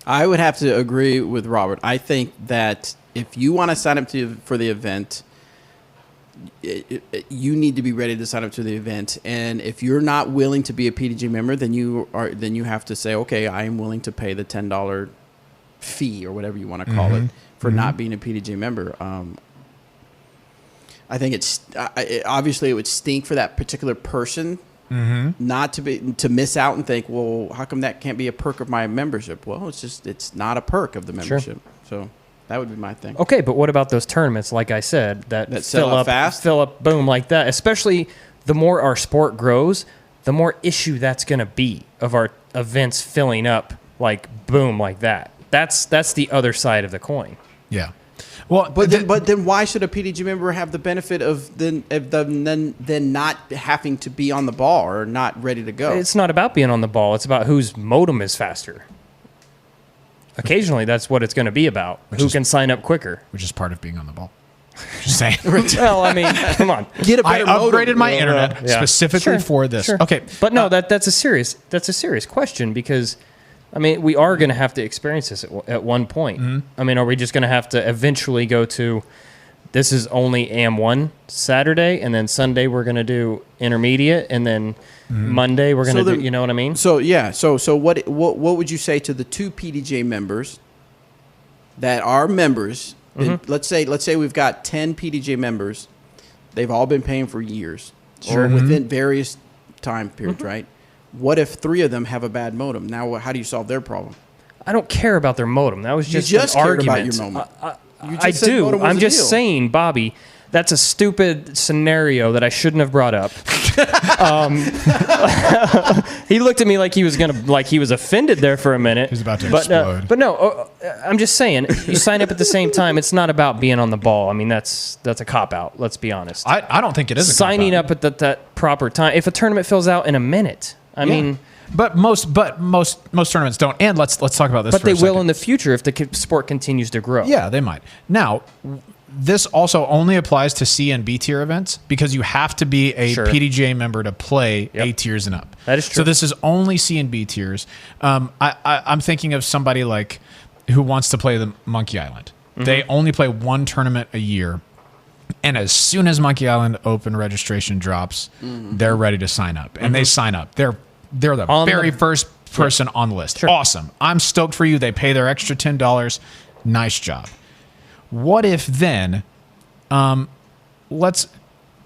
I would have to agree with Robert. I think that if you want to sign up for the event, you need to be ready to sign up to the event. And if you're not willing to be a PDG member, then you have to say, okay, I am willing to pay the $10 fee or whatever you want to call it for not being a PDG member. I think obviously it would stink for that particular person. Not to miss out and think, well, how come that can't be a perk of my membership? Well, it's not a perk of the membership. So that would be my thing. Okay, but what about those tournaments, like I said, that fill up fast? Fill up, boom, like that. Especially the more our sport grows, the more issue that's going to be of our events filling up, like boom, like that. That's the other side of the coin. Yeah. Well, but then why should a PDG member have the benefit of then not having to be on the ball or not ready to go? It's not about being on the ball. It's about whose modem is faster. Occasionally, that's what it's going to be about. Who can sign up quicker? Which is part of being on the ball. Just saying. Well, I mean, come on. Get a I better upgraded modem. my internet specifically for this. Sure. Okay, but no, that's a serious question because, I mean, we are going to have to experience this at one point. I mean, are we just going to have to eventually go to, this is only AM1 Saturday, and then Sunday we're going to do intermediate, and then Monday we're going to do, you know what I mean? So, yeah. So what would you say to the 2 PDJ members that are members? Let's say we've got 10 PDJ members. They've all been paying for years or within various time periods, right? What if 3 of them have a bad modem? Now, how do you solve their problem? I don't care about their modem. That was just an argument. About your modem. I do. I'm just saying, Bobby, that's a stupid scenario that I shouldn't have brought up. He looked at me like he was offended there for a minute. He's about to explode. But no, I'm just saying, you sign up at the same time. It's not about being on the ball. I mean, that's a cop out. Let's be honest. I don't think it is a signing cop-out. up at that proper time. If a tournament fills out in a minute, I mean. But most tournaments don't. And let's talk about this. But for a they will second. in the future if the sport continues to grow. Yeah, they might. Now, this also only applies to C and B tier events because you have to be a PDGA member to play A tiers and up. That is true. So this is only C and B tiers. I'm thinking of somebody like who wants to play the Monkey Island. They only play one tournament a year. And as soon as Monkey Island open registration drops, they're ready to sign up. And they sign up. They're the very first person on the list. Sure. Awesome. I'm stoked for you. They pay their extra $10. Nice job. What if then, let's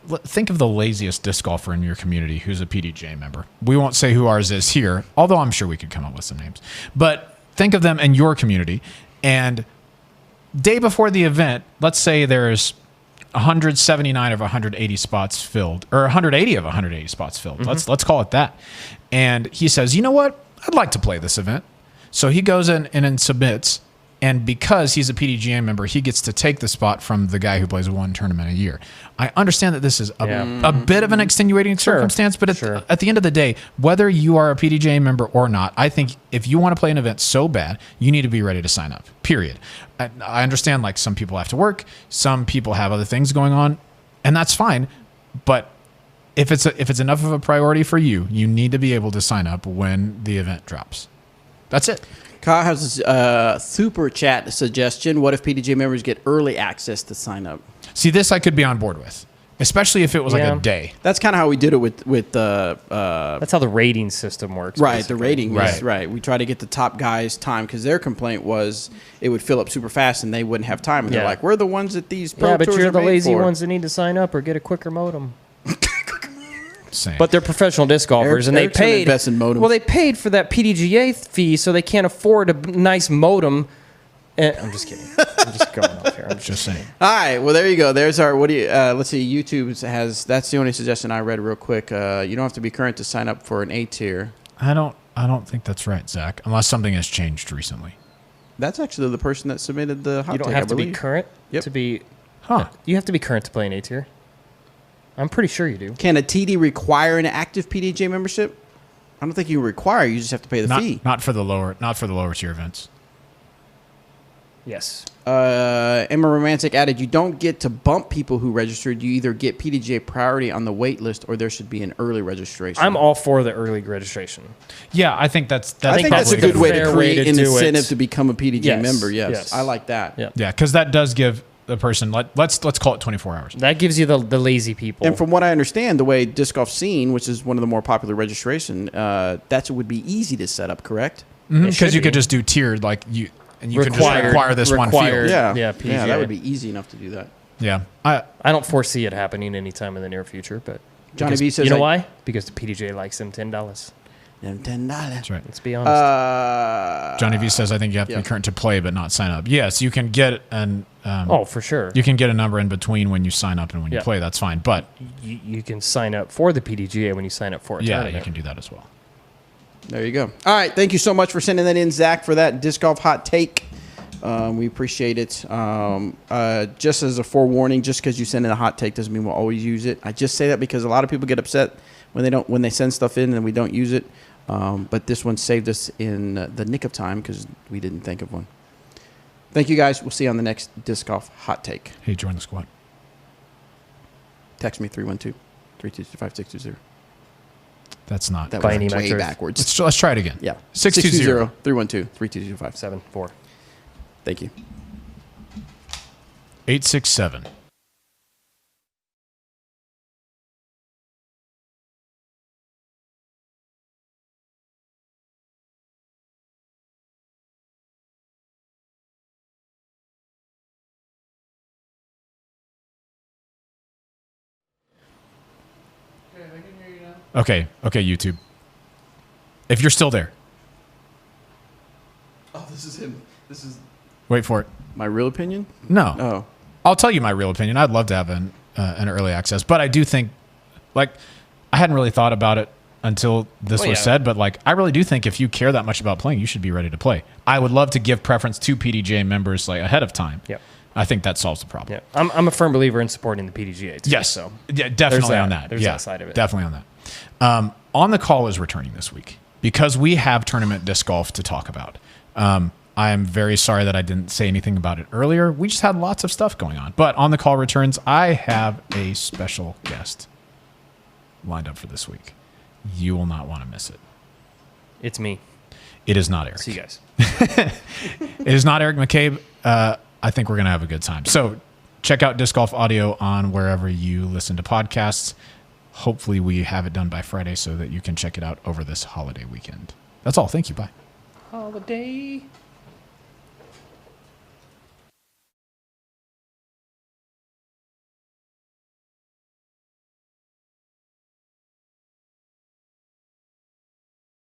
think of the laziest disc golfer in your community who's a PDGA member. We won't say who ours is here, although I'm sure we could come up with some names. But think of them in your community. And day before the event, let's say there's 179 of 180 spots filled, or 180 of 180 spots filled. Let's call it that. And he says, you know what? I'd like to play this event. So he goes in and submits. And because he's a PDGA member, he gets to take the spot from the guy who plays one tournament a year. I understand that this is a bit of an extenuating circumstance, but at the end of the day, whether you are a PDGA member or not, I think if you want to play an event so bad, you need to be ready to sign up, period. I understand like some people have to work, some people have other things going on, and that's fine. But if it's enough of a priority for you, you need to be able to sign up when the event drops. That's it. Kyle has a super chat suggestion. What if PDGA members get early access to sign up? See, this I could be on board with, especially if it was like a day. That's kind of how we did it with that's how the rating system works. Right, basically. the rating is right. We try to get the top guys time because their complaint was it would fill up super fast and they wouldn't have time. And they're like, we're the ones that these pro but tours you're are the made lazy for. ones that need to sign up or get a quicker modem. Same. But they're professional disc golfers, and they paid. Well, they paid for that PDGA fee, so they can't afford a nice modem. I'm just kidding. I'm just going off here. I'm just saying. All right. Well, there you go. There's our. What do you? Let's see. YouTube has. That's the only suggestion I read real quick. You don't have to be current to sign up for an A tier. I don't think that's right, Zach. Unless something has changed recently. That's actually the person that submitted the hot You don't take, have to be current to be. You have to be current to play an A tier. I'm pretty sure you do. Can a TD require an active PDGA membership? I don't think you require. You just have to pay the fee. Not for the lower tier events. Yes. Emma Romantic added, you don't get to bump people who registered. You either get PDGA priority on the wait list or there should be an early registration. I'm all for the early registration. Yeah, I think that's a good way to create an incentive to become a PDGA member. Yes. I like that. Yeah, because that does give the person, let's call it 24 hours. That gives you the lazy people. And from what I understand, the way Disc Golf Scene, which is one of the more popular registration, that would be easy to set up, correct? Because you could just do tiered, like you, and you could just require this one field. Yeah, that would be easy enough to do that. Yeah, I don't foresee it happening anytime in the near future, but Johnny V says, you know why? Because the PDGA likes them $10. $10. That's right. Let's be honest. Johnny V says, I think you have to be current to play, but not sign up. Yes, you can get an. For sure. You can get a number in between when you sign up and when you play. That's fine. But you can sign up for the PDGA when you sign up for a tournament. Yeah, you can do that as well. There you go. All right. Thank you so much for sending that in, Zach, for that disc golf hot take. We appreciate it. Just as a forewarning, just because you send in a hot take doesn't mean we'll always use it. I just say that because a lot of people get upset when they send stuff in and we don't use it. But this one saved us in the nick of time because we didn't think of one. Thank you, guys. We'll see you on the next Disc Golf Hot Take. Hey, join the squad. Text me 312-322-5620. That's not. That was way backwards. Let's try it again. Yeah. 620-312-322-574. 74. Thank you. 867. Okay, YouTube. If you're still there. Oh, this is him. This is... Wait for it. My real opinion? No. Oh. I'll tell you my real opinion. I'd love to have an early access, but I do think, I hadn't really thought about it until this was said, but I really do think if you care that much about playing, you should be ready to play. I would love to give preference to PDGA members ahead of time. Yep. I think that solves the problem. Yeah. I'm a firm believer in supporting the PDGA too. Yes. So yeah, definitely on that. There's that side of it. Definitely on that. On the Call is returning this week because we have tournament disc golf to talk about. I am very sorry that I didn't say anything about it earlier. We just had lots of stuff going on. But on the call returns, I have a special guest lined up for this week. You will not want to miss it. It's me. It is not Eric. See you guys. It is not Eric McCabe. I think we're going to have a good time. So check out Disc Golf Audio on wherever you listen to podcasts. Hopefully we have it done by Friday so that you can check it out over this holiday weekend. That's all. Thank you. Bye. Holiday.